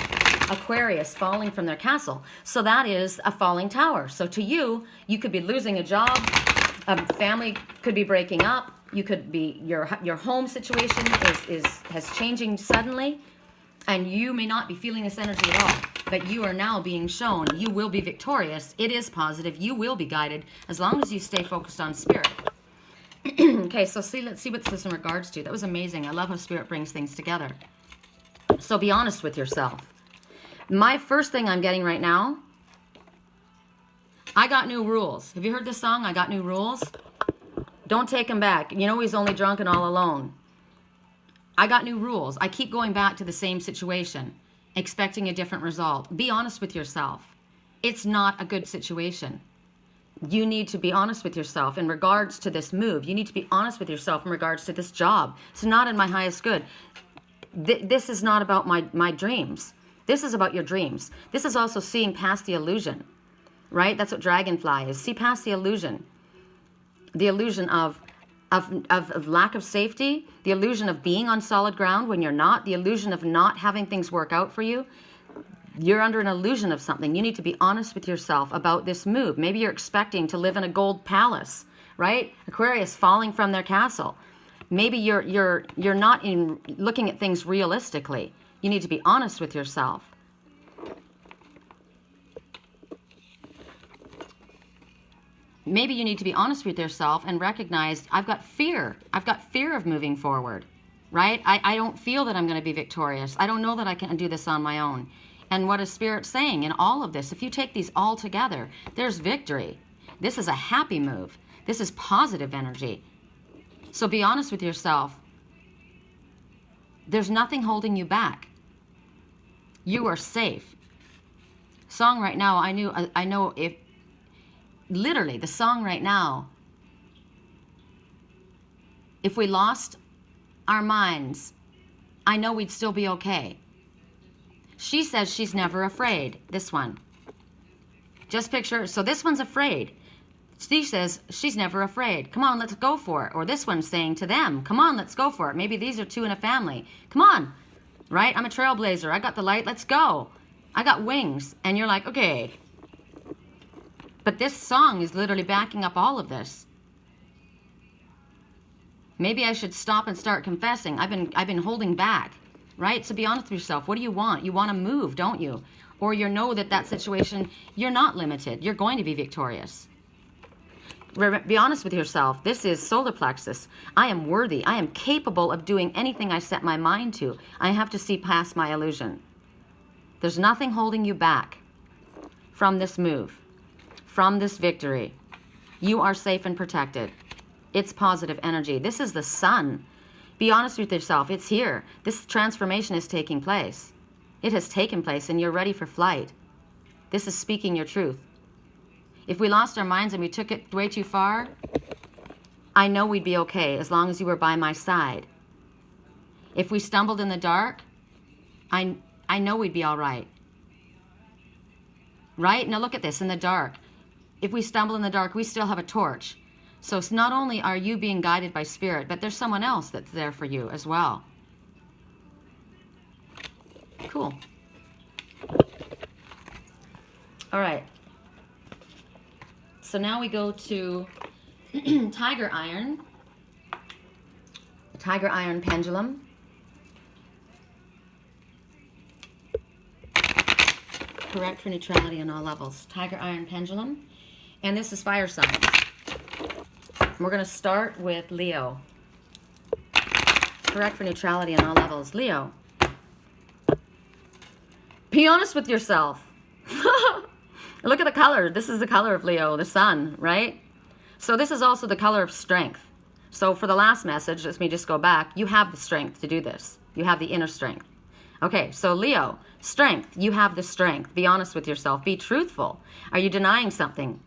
Aquarius falling from their castle. So that is a falling tower. So to you, you could be losing a job. A family could be breaking up. You could be, your home situation has changing suddenly, and you may not be feeling this energy at all, but you are now being shown you will be victorious. It is positive. You will be guided as long as you stay focused on Spirit. Okay, so let's see what this is in regards to. That was amazing. I love how Spirit brings things together. So be honest with yourself. My first thing I'm getting right now, I got new rules. Have you heard this song, I Got New Rules? Don't take him back. You know he's only drunk and all alone. I got new rules. I keep going back to the same situation, expecting a different result. Be honest with yourself. It's not a good situation. You need to be honest with yourself in regards to this move. You need to be honest with yourself in regards to this job. It's not in my highest good. This is not about my dreams. This is about your dreams. This is also seeing past the illusion, right? That's what dragonfly is. See past the illusion. The illusion of lack of safety, the illusion of being on solid ground when you're not, the illusion of not having things work out for you. You're under an illusion of something. You need to be honest with yourself about this move. Maybe you're expecting to live in a gold palace, right? Aquarius falling from their castle. Maybe you're not looking at things realistically. You need to be honest with yourself. Maybe you need to be honest with yourself and recognize, I've got fear. I've got fear of moving forward, right? I don't feel that I'm going to be victorious. I don't know that I can do this on my own. And what is Spirit saying in all of this? If you take these all together, there's victory. This is a happy move. This is positive energy. So be honest with yourself. There's nothing holding you back. You are safe. Song right now, I know if literally, the song right now, if we lost our minds, I know we'd still be okay. She says she's never afraid, this one. Just picture, so this one's afraid. She says she's never afraid. Come on, let's go for it. Or this one's saying to them, come on, let's go for it. Maybe these are two in a family. Come on, right? I'm a trailblazer. I got the light. Let's go. I got wings. And you're like, okay. But this song is literally backing up all of this. Maybe I should stop and start confessing. I've been holding back. right? So be honest with yourself. What do you want? You want to move, don't you? Or you know that that situation, you're not limited. You're going to be victorious. Be honest with yourself. This is solar plexus. I am worthy. I am capable of doing anything I set my mind to. I have to see past my illusion. There's nothing holding you back from this move, from this victory. You are safe and protected. It's positive energy. This is the sun. Be honest with yourself. It's here. This transformation is taking place. It has taken place and you're ready for flight. This is speaking your truth. If we lost our minds and we took it way too far, I know we'd be okay as long as you were by my side. If we stumbled in the dark, I know we'd be all right. Right? Now look at this, in the dark. If we stumble in the dark, we still have a torch. So it's not only are you being guided by spirit, but there's someone else that's there for you as well. Cool. All right. So now we go to Tiger Iron. The Tiger Iron pendulum. Correct for neutrality on all levels. Tiger Iron pendulum. And this is fire signs. We're going to start with Leo. Correct for neutrality on all levels. Leo. Be honest with yourself. Look at the color. This is the color of Leo, the sun, right? So this is also the color of strength. So for the last message, let me just go back. You have the strength to do this. You have the inner strength. Okay, so Leo, strength. You have the strength. Be honest with yourself. Be truthful. Are you denying something?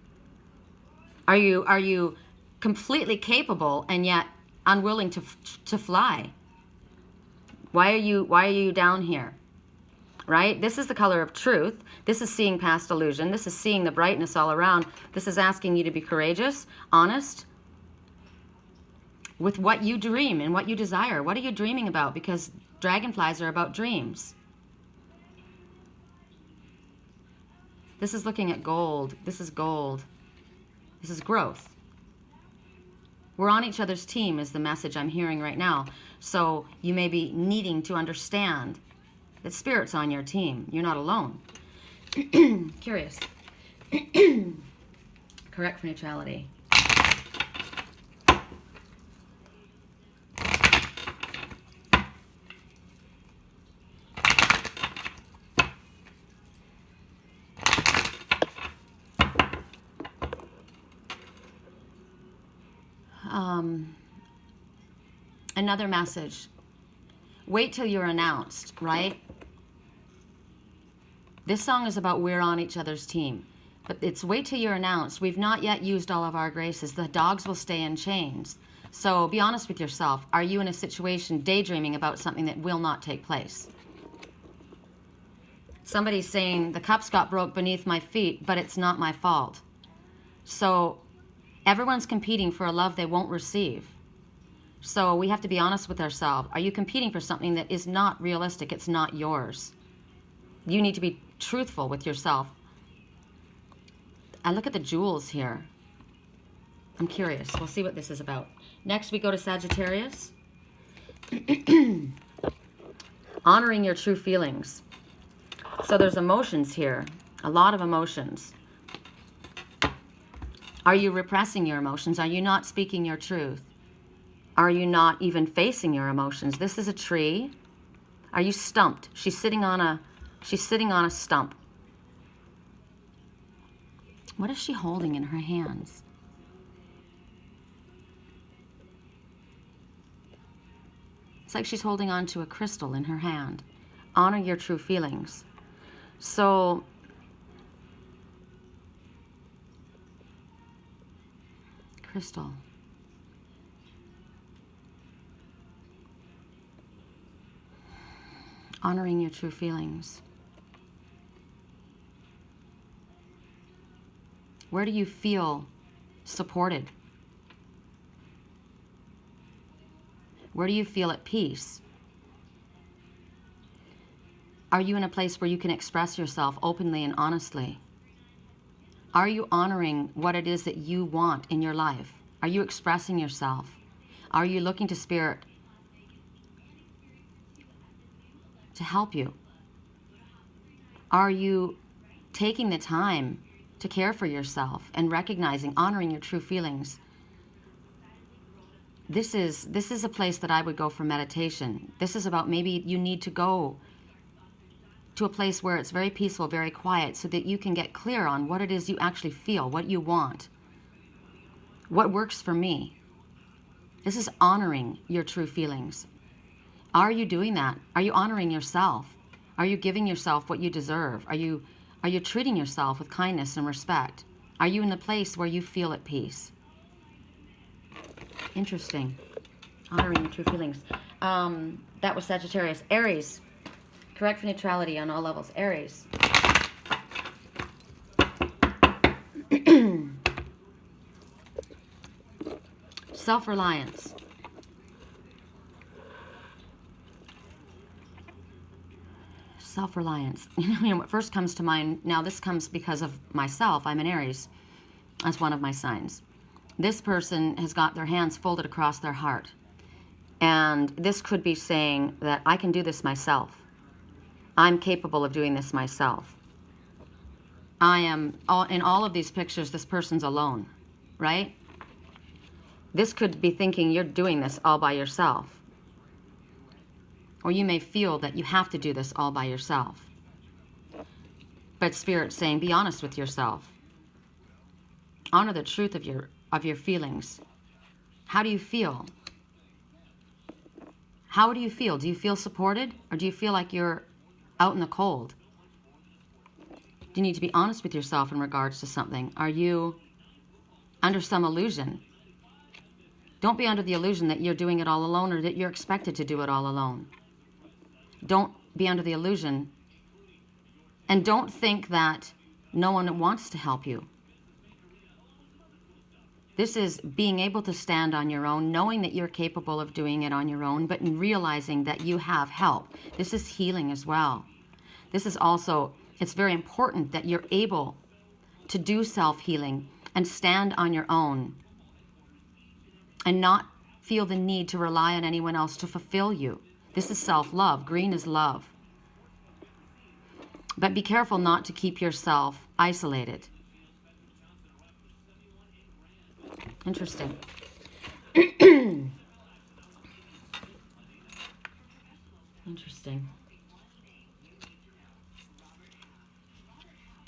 Are you completely capable and yet unwilling to fly? Why are you down here? Right? This is the color of truth. This is seeing past illusion. This is seeing the brightness all around. This is asking you to be courageous, honest with what you dream and what you desire. What are you dreaming about? Because dragonflies are about dreams. This is looking at gold. This is gold. This is growth. We're on each other's team is the message I'm hearing right now. So you may be needing to understand that spirit's on your team. You're not alone. Curious. Correct for neutrality. Another message. Wait till you're announced, right? This song is about we're on each other's team. But it's wait till you're announced. We've not yet used all of our graces. The dogs will stay in chains. So be honest with yourself. Are you in a situation daydreaming about something that will not take place? Somebody's saying, the cups got broke beneath my feet, but it's not my fault. So everyone's competing for a love they won't receive. So we have to be honest with ourselves. Are you competing for something that is not realistic? It's not yours. You need to be truthful with yourself. I look at the jewels here. I'm curious. We'll see what this is about. Next, we go to Sagittarius. Honoring your true feelings. So there's emotions here. A lot of emotions. Are you repressing your emotions? Are you not speaking your truth? Are you not even facing your emotions? This is a tree. Are you stumped? She's sitting on a stump. What is she holding in her hands? It's like she's holding on to a crystal in her hand. Honor your true feelings. So crystal. Honoring your true feelings. Where do you feel supported? Where do you feel at peace? Are you in a place where you can express yourself openly and honestly? Are you honoring what it is that you want in your life? Are you expressing yourself? Are you looking to spirit to help you? Are you taking the time to care for yourself and recognizing, honoring your true feelings? This is a place that I would go for meditation. This is about maybe you need to go to a place where it's very peaceful, very quiet, so that you can get clear on what it is you actually feel, what you want, what works for me. This is honoring your true feelings. Are you doing that? Are you honoring yourself? Are you giving yourself what you deserve? Are you treating yourself with kindness and respect? Are you in a place where you feel at peace? Interesting. Honoring your true feelings. That was Sagittarius. Aries. Correct for neutrality on all levels. Aries. Self-reliance. Self-reliance. You know what first comes to mind, now this comes because of myself. I'm an Aries. That's one of my signs. This person has got their hands folded across their heart. And this could be saying that I can do this myself. I'm capable of doing this myself. I am, in all of these pictures, this person's alone, right? This could be thinking you're doing this all by yourself. Or you may feel that you have to do this all by yourself. But Spirit's saying, be honest with yourself. Honor the truth of your feelings. How do you feel? How do you feel? Do you feel supported? Or do you feel like you're out in the cold? Do you need to be honest with yourself in regards to something? Are you under some illusion? Don't be under the illusion that you're doing it all alone or that you're expected to do it all alone. Don't be under the illusion. And don't think that no one wants to help you. This is being able to stand on your own, knowing that you're capable of doing it on your own, but realizing that you have help. This is healing as well. This is also, it's very important that you're able to do self-healing and stand on your own and not feel the need to rely on anyone else to fulfill you. This is self-love. Green is love. But be careful not to keep yourself isolated. Interesting. Interesting.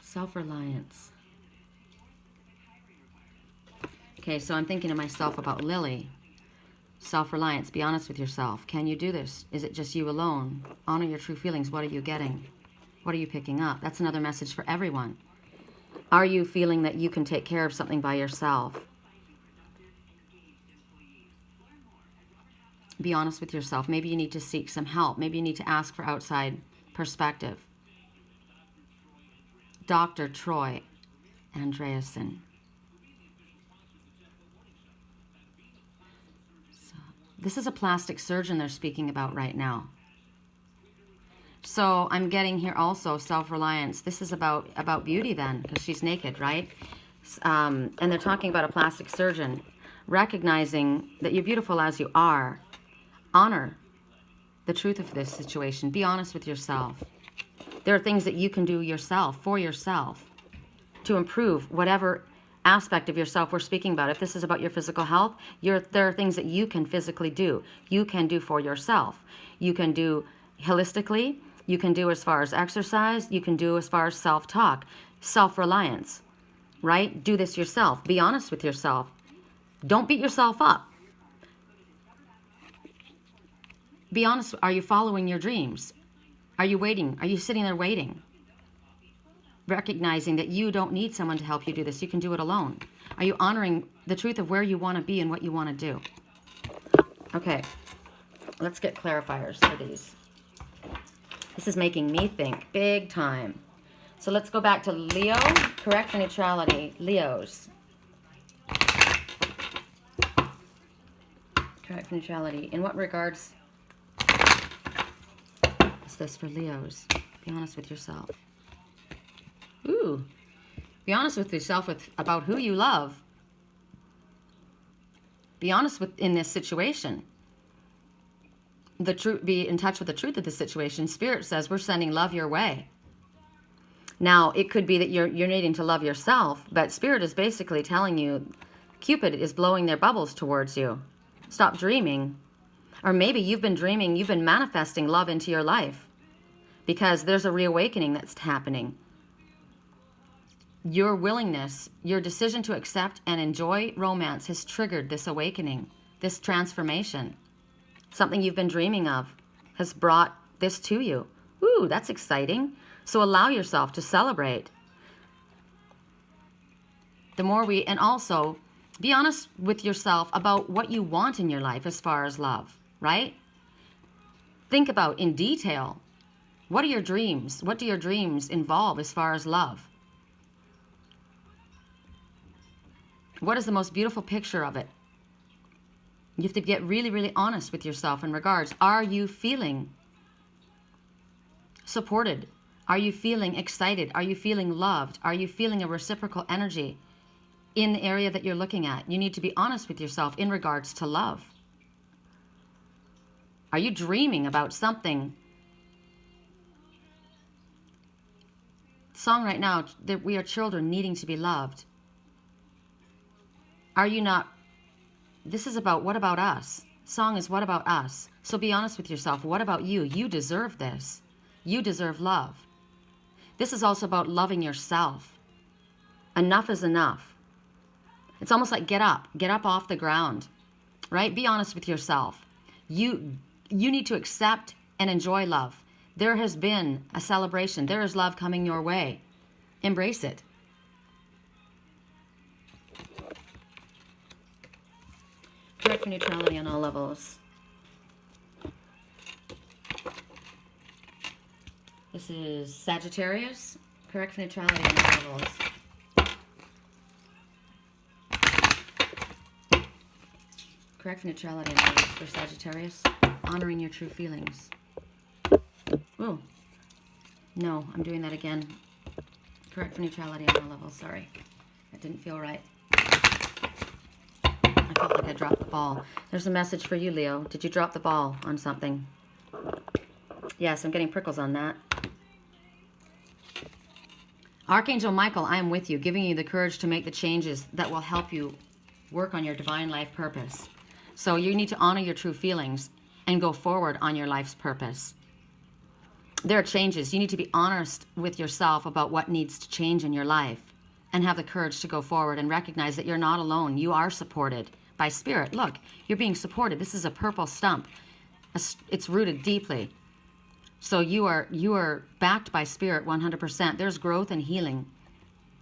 Self-reliance. Okay, so I'm thinking to myself about Lily. Self-reliance. Be honest with yourself. Can you do this? Is it just you alone? Honor your true feelings. What are you getting? What are you picking up? That's another message for everyone. Are you feeling that you can take care of something by yourself? Be honest with yourself. Maybe you need to seek some help. Maybe you need to ask for outside perspective. Dr. Troy Andreasen. So, this is a plastic surgeon they're speaking about right now. So I'm getting here also self-reliance. This is about beauty then, because she's naked, right? And they're talking about a plastic surgeon. Recognizing that you're beautiful as you are. Honor the truth of this situation. Be honest with yourself. There are things that you can do yourself, for yourself, to improve whatever aspect of yourself we're speaking about. If this is about your physical health, there are things that you can physically do. You can do for yourself. You can do holistically. You can do as far as exercise. You can do as far as self-talk, self-reliance, right? Do this yourself. Be honest with yourself. Don't beat yourself up. Be honest. Are you following your dreams? Are you waiting? Are you sitting there waiting? Recognizing that you don't need someone to help you do this. You can do it alone. Are you honoring the truth of where you want to be and what you want to do? Okay. Let's get clarifiers for these. This is making me think big time. So let's go back to Leo. Correct for neutrality. Leos. Correct for neutrality. In what regards is this for Leos? Be honest with yourself. Ooh. Be honest with yourself about who you love. Be honest in this situation. the truth, be in touch with the truth of the situation, Spirit says we're sending love your way. Now, it could be that you're needing to love yourself, but Spirit is basically telling you Cupid is blowing their bubbles towards you. Stop dreaming. Or maybe you've been dreaming, you've been manifesting love into your life because there's a reawakening that's happening. Your willingness, your decision to accept and enjoy romance has triggered this awakening, this transformation. Something you've been dreaming of has brought this to you. Ooh, that's exciting. So allow yourself to celebrate. The more and also be honest with yourself about what you want in your life as far as love, right? Think about in detail, what are your dreams? What do your dreams involve as far as love? What is the most beautiful picture of it? You have to get really, really honest with yourself in regards. Are you feeling supported? Are you feeling excited? Are you feeling loved? Are you feeling a reciprocal energy in the area that you're looking at? You need to be honest with yourself in regards to love. Are you dreaming about something? The song right now, that we are children needing to be loved. Are you not? This is about what about us? Song is what about us? So be honest with yourself. What about you? You deserve this. You deserve love. This is also about loving yourself. Enough is enough. It's almost like get up off the ground, right? Be honest with yourself. You need to accept and enjoy love. There has been a celebration. There is love coming your way. Embrace it. Correct for neutrality on all levels. This is Sagittarius. Correct for neutrality on all levels. Correct for neutrality on all levels for Sagittarius. Honoring your true feelings. Oh, no, I'm doing that again. Correct for neutrality on all levels. Sorry, that didn't feel right. I felt like I dropped the ball. There's a message for you, Leo. Did you drop the ball on something? Yes, I'm getting prickles on that. Archangel Michael, I am with you, giving you the courage to make the changes that will help you work on your divine life purpose. So you need to honor your true feelings and go forward on your life's purpose. There are changes. You need to be honest with yourself about what needs to change in your life and have the courage to go forward and recognize that you're not alone. You are supported by Spirit. Look, you're being supported. This is a purple stump. It's rooted deeply. So you are backed by Spirit 100%. There's growth and healing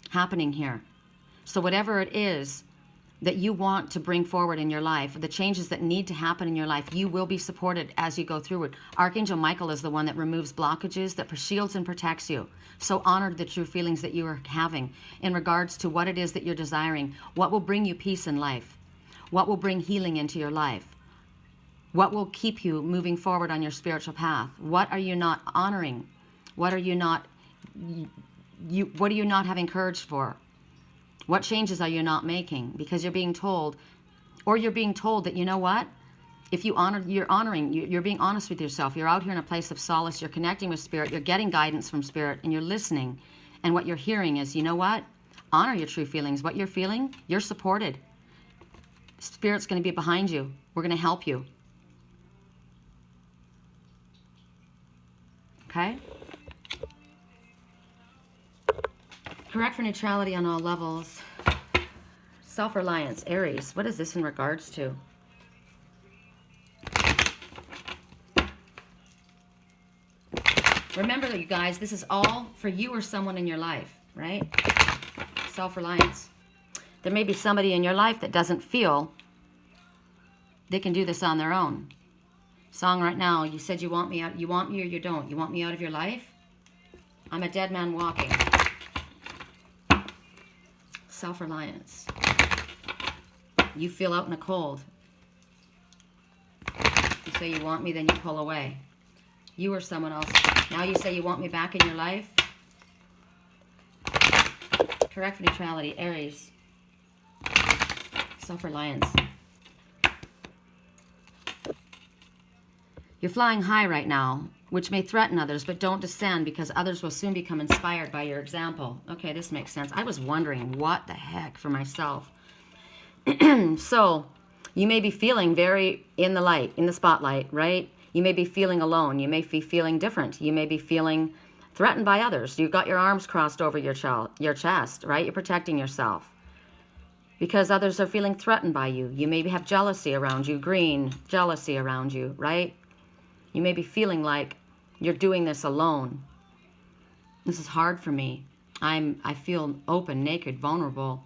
happening here. So whatever it is that you want to bring forward in your life, the changes that need to happen in your life, you will be supported as you go through it. Archangel Michael is the one that removes blockages, that shields and protects you. So honor the true feelings that you are having in regards to what it is that you're desiring, what will bring you peace in life, what will bring healing into your life, what will keep you moving forward on your spiritual path. What are you not honoring? What are you not having courage for? What changes are you not making? Because you're being told, or you're being told that, you know what? If you honor, you're being honest with yourself. You're out here in a place of solace. You're connecting with Spirit. You're getting guidance from Spirit, and you're listening. And what you're hearing is, you know what? Honor your true feelings. What you're feeling, you're supported. Spirit's going to be behind you. We're going to help you. Okay? Correct for neutrality on all levels. Self-reliance, Aries. What is this in regards to? Remember, you guys, this is all for you or someone in your life, right? Self-reliance. There may be somebody in your life that doesn't feel they can do this on their own. Song right now, you said you want me out. You want me or you don't. You want me out of your life? I'm a dead man walking. Self-reliance. You feel out in the cold. You say you want me, then you pull away. You or someone else. Now you say you want me back in your life. Correct for neutrality, Aries. Self-reliance. You're flying high right now, which may threaten others, but don't descend because others will soon become inspired by your example. Okay, this makes sense. I was wondering what the heck for myself. So you may be feeling very in the light, in the spotlight, right? You may be feeling alone. You may be feeling different. You may be feeling threatened by others. You've got your arms crossed over your chest, right? You're protecting yourself because others are feeling threatened by you. You maybe have jealousy around you, green jealousy around you, right? You may be feeling like you're doing this alone. This is hard for me. I feel open, naked, vulnerable.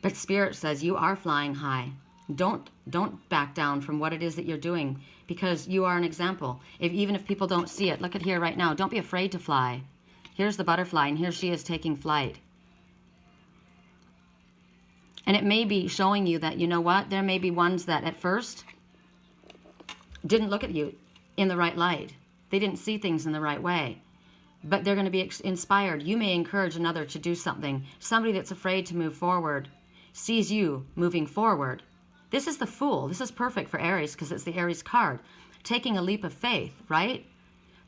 But Spirit says you are flying high. Don't back down from what it is that you're doing because you are an example. Even if people don't see it, look at here right now. Don't be afraid to fly. Here's the butterfly, and here she is taking flight. And it may be showing you that, you know what, there may be ones that at first didn't look at you in the right light. They didn't see things in the right way. But they're going to be inspired. You may encourage another to do something. Somebody that's afraid to move forward sees you moving forward. This is the Fool. This is perfect for Aries because it's the Aries card. Taking a leap of faith, right?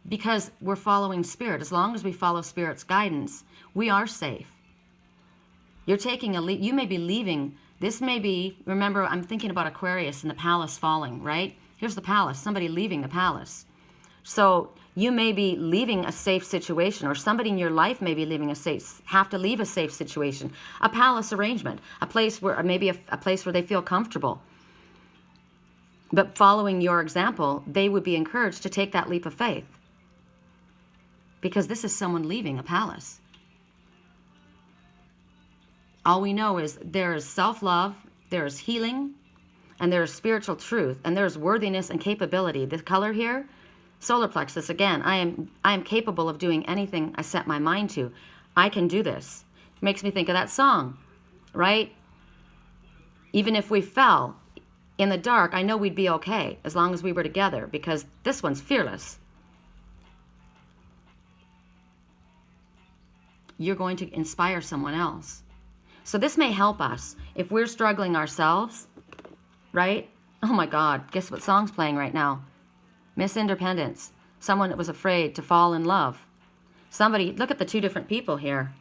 Because we're following Spirit. As long as we follow Spirit's guidance, we are safe. You're taking a leap. You may be leaving. This may be, remember, I'm thinking about Aquarius and the palace falling, right? Here's the palace, somebody leaving the palace. So you may be leaving a safe situation, or somebody in your life may be have to leave a safe situation, a palace arrangement, a place where, maybe a place where they feel comfortable. But following your example, they would be encouraged to take that leap of faith. Because this is someone leaving a palace. All we know is there is self-love, there is healing, and there is spiritual truth, and there is worthiness and capability. The color here, solar plexus, again, I am capable of doing anything I set my mind to. I can do this. Makes me think of that song, right? Even if we fell in the dark, I know we'd be okay as long as we were together, because this one's fearless. You're going to inspire someone else. So this may help us if we're struggling ourselves, right? Oh my God, guess what song's playing right now? Miss Independence, someone that was afraid to fall in love. Somebody, look at the two different people here.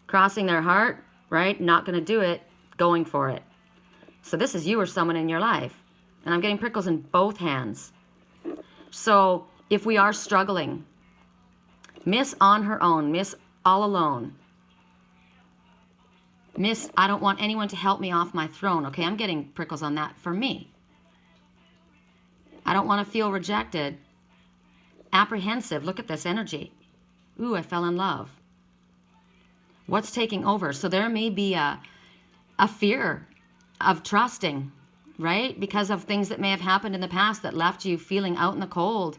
Crossing their heart, right? Not going to do it, going for it. So this is you or someone in your life. And I'm getting prickles in both hands. So if we are struggling, Miss on her own, Miss all alone, Miss, I don't want anyone to help me off my throne. Okay, I'm getting prickles on that for me. I don't want to feel rejected. Apprehensive. Look at this energy. Ooh, I fell in love. What's taking over? So there may be a fear of trusting, right? Because of things that may have happened in the past that left you feeling out in the cold,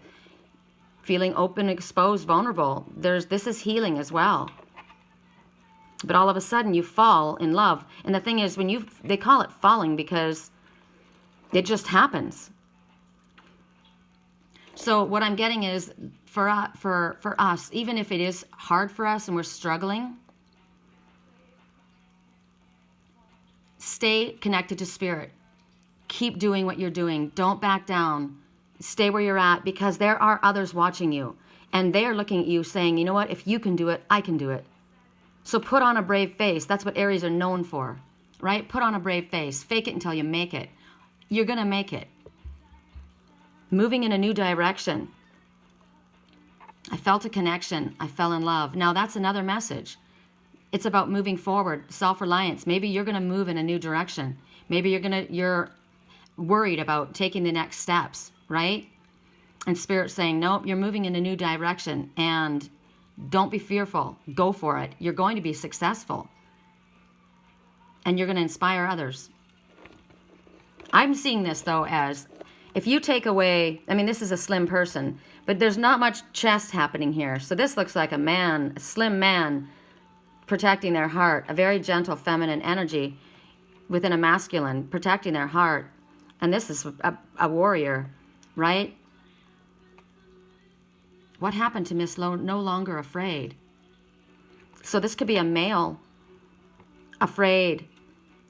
feeling open, exposed, vulnerable. This is healing as well. But all of a sudden you fall in love. And the thing is, they call it falling because it just happens. So what I'm getting is for us, even if it is hard for us and we're struggling, stay connected to Spirit. Keep doing what you're doing. Don't back down. Stay where you're at, because there are others watching you. And they are looking at you saying, you know what, if you can do it, I can do it. So put on a brave face. That's what Aries are known for, right? Put on a brave face. Fake it until you make it. You're going to make it. Moving in a new direction. I felt a connection. I fell in love. Now that's another message. It's about moving forward, self-reliance. Maybe you're going to move in a new direction. Maybe you're worried about taking the next steps, right? And Spirit's saying, nope, you're moving in a new direction, and don't be fearful. Go for it. You're going to be successful. And you're going to inspire others. I'm seeing this, though, as if you take away, I mean, this is a slim person, but there's not much chest happening here. So this looks like a man, a slim man, protecting their heart, a very gentle feminine energy within a masculine, protecting their heart. And this is a warrior, right? What happened to Miss No Longer Afraid? So this could be a male, afraid,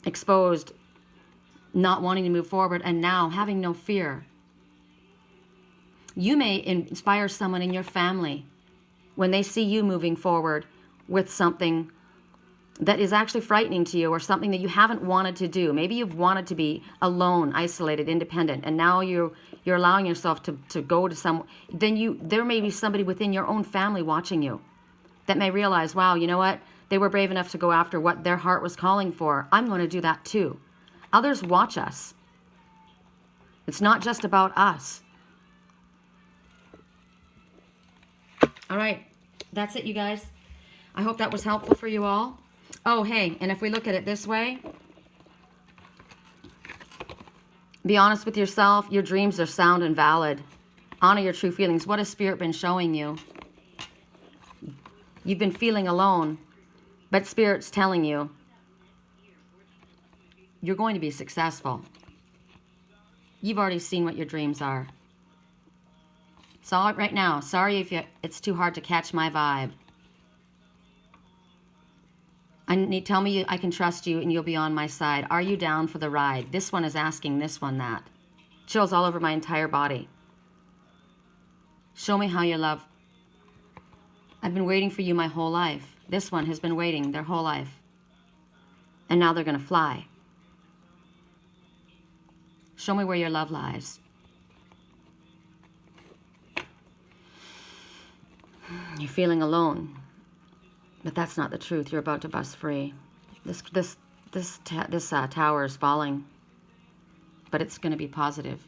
exposed, not wanting to move forward, and now having no fear. You may inspire someone in your family when they see you moving forward with something that is actually frightening to you, or something that you haven't wanted to do. Maybe you've wanted to be alone, isolated, independent, and now you're allowing yourself to go to some. Then there may be somebody within your own family watching you that may realize, wow, you know what? They were brave enough to go after what their heart was calling for. I'm going to do that too. Others watch us. It's not just about us. All right, that's it, you guys. I hope that was helpful for you all. Oh, hey, and if we look at it this way, be honest with yourself. Your dreams are sound and valid. Honor your true feelings. What has Spirit been showing you? You've been feeling alone, but Spirit's telling you you're going to be successful. You've already seen what your dreams are. So right now, sorry if it's too hard to catch my vibe. Tell me I can trust you and you'll be on my side. Are you down for the ride? This one is asking this one that. Chills all over my entire body. Show me how you love. I've been waiting for you my whole life. This one has been waiting their whole life. And now they're going to fly. Show me where your love lies. You're feeling alone. But that's not the truth. You're about to bust free. This tower is falling. But it's going to be positive.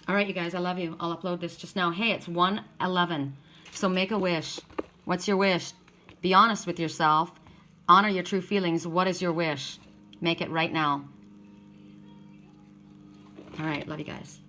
All right, you guys, I love you. I'll upload this just now. Hey, it's 1:11. So make a wish. What's your wish? Be honest with yourself. Honor your true feelings. What is your wish? Make it right now. All right, love you guys.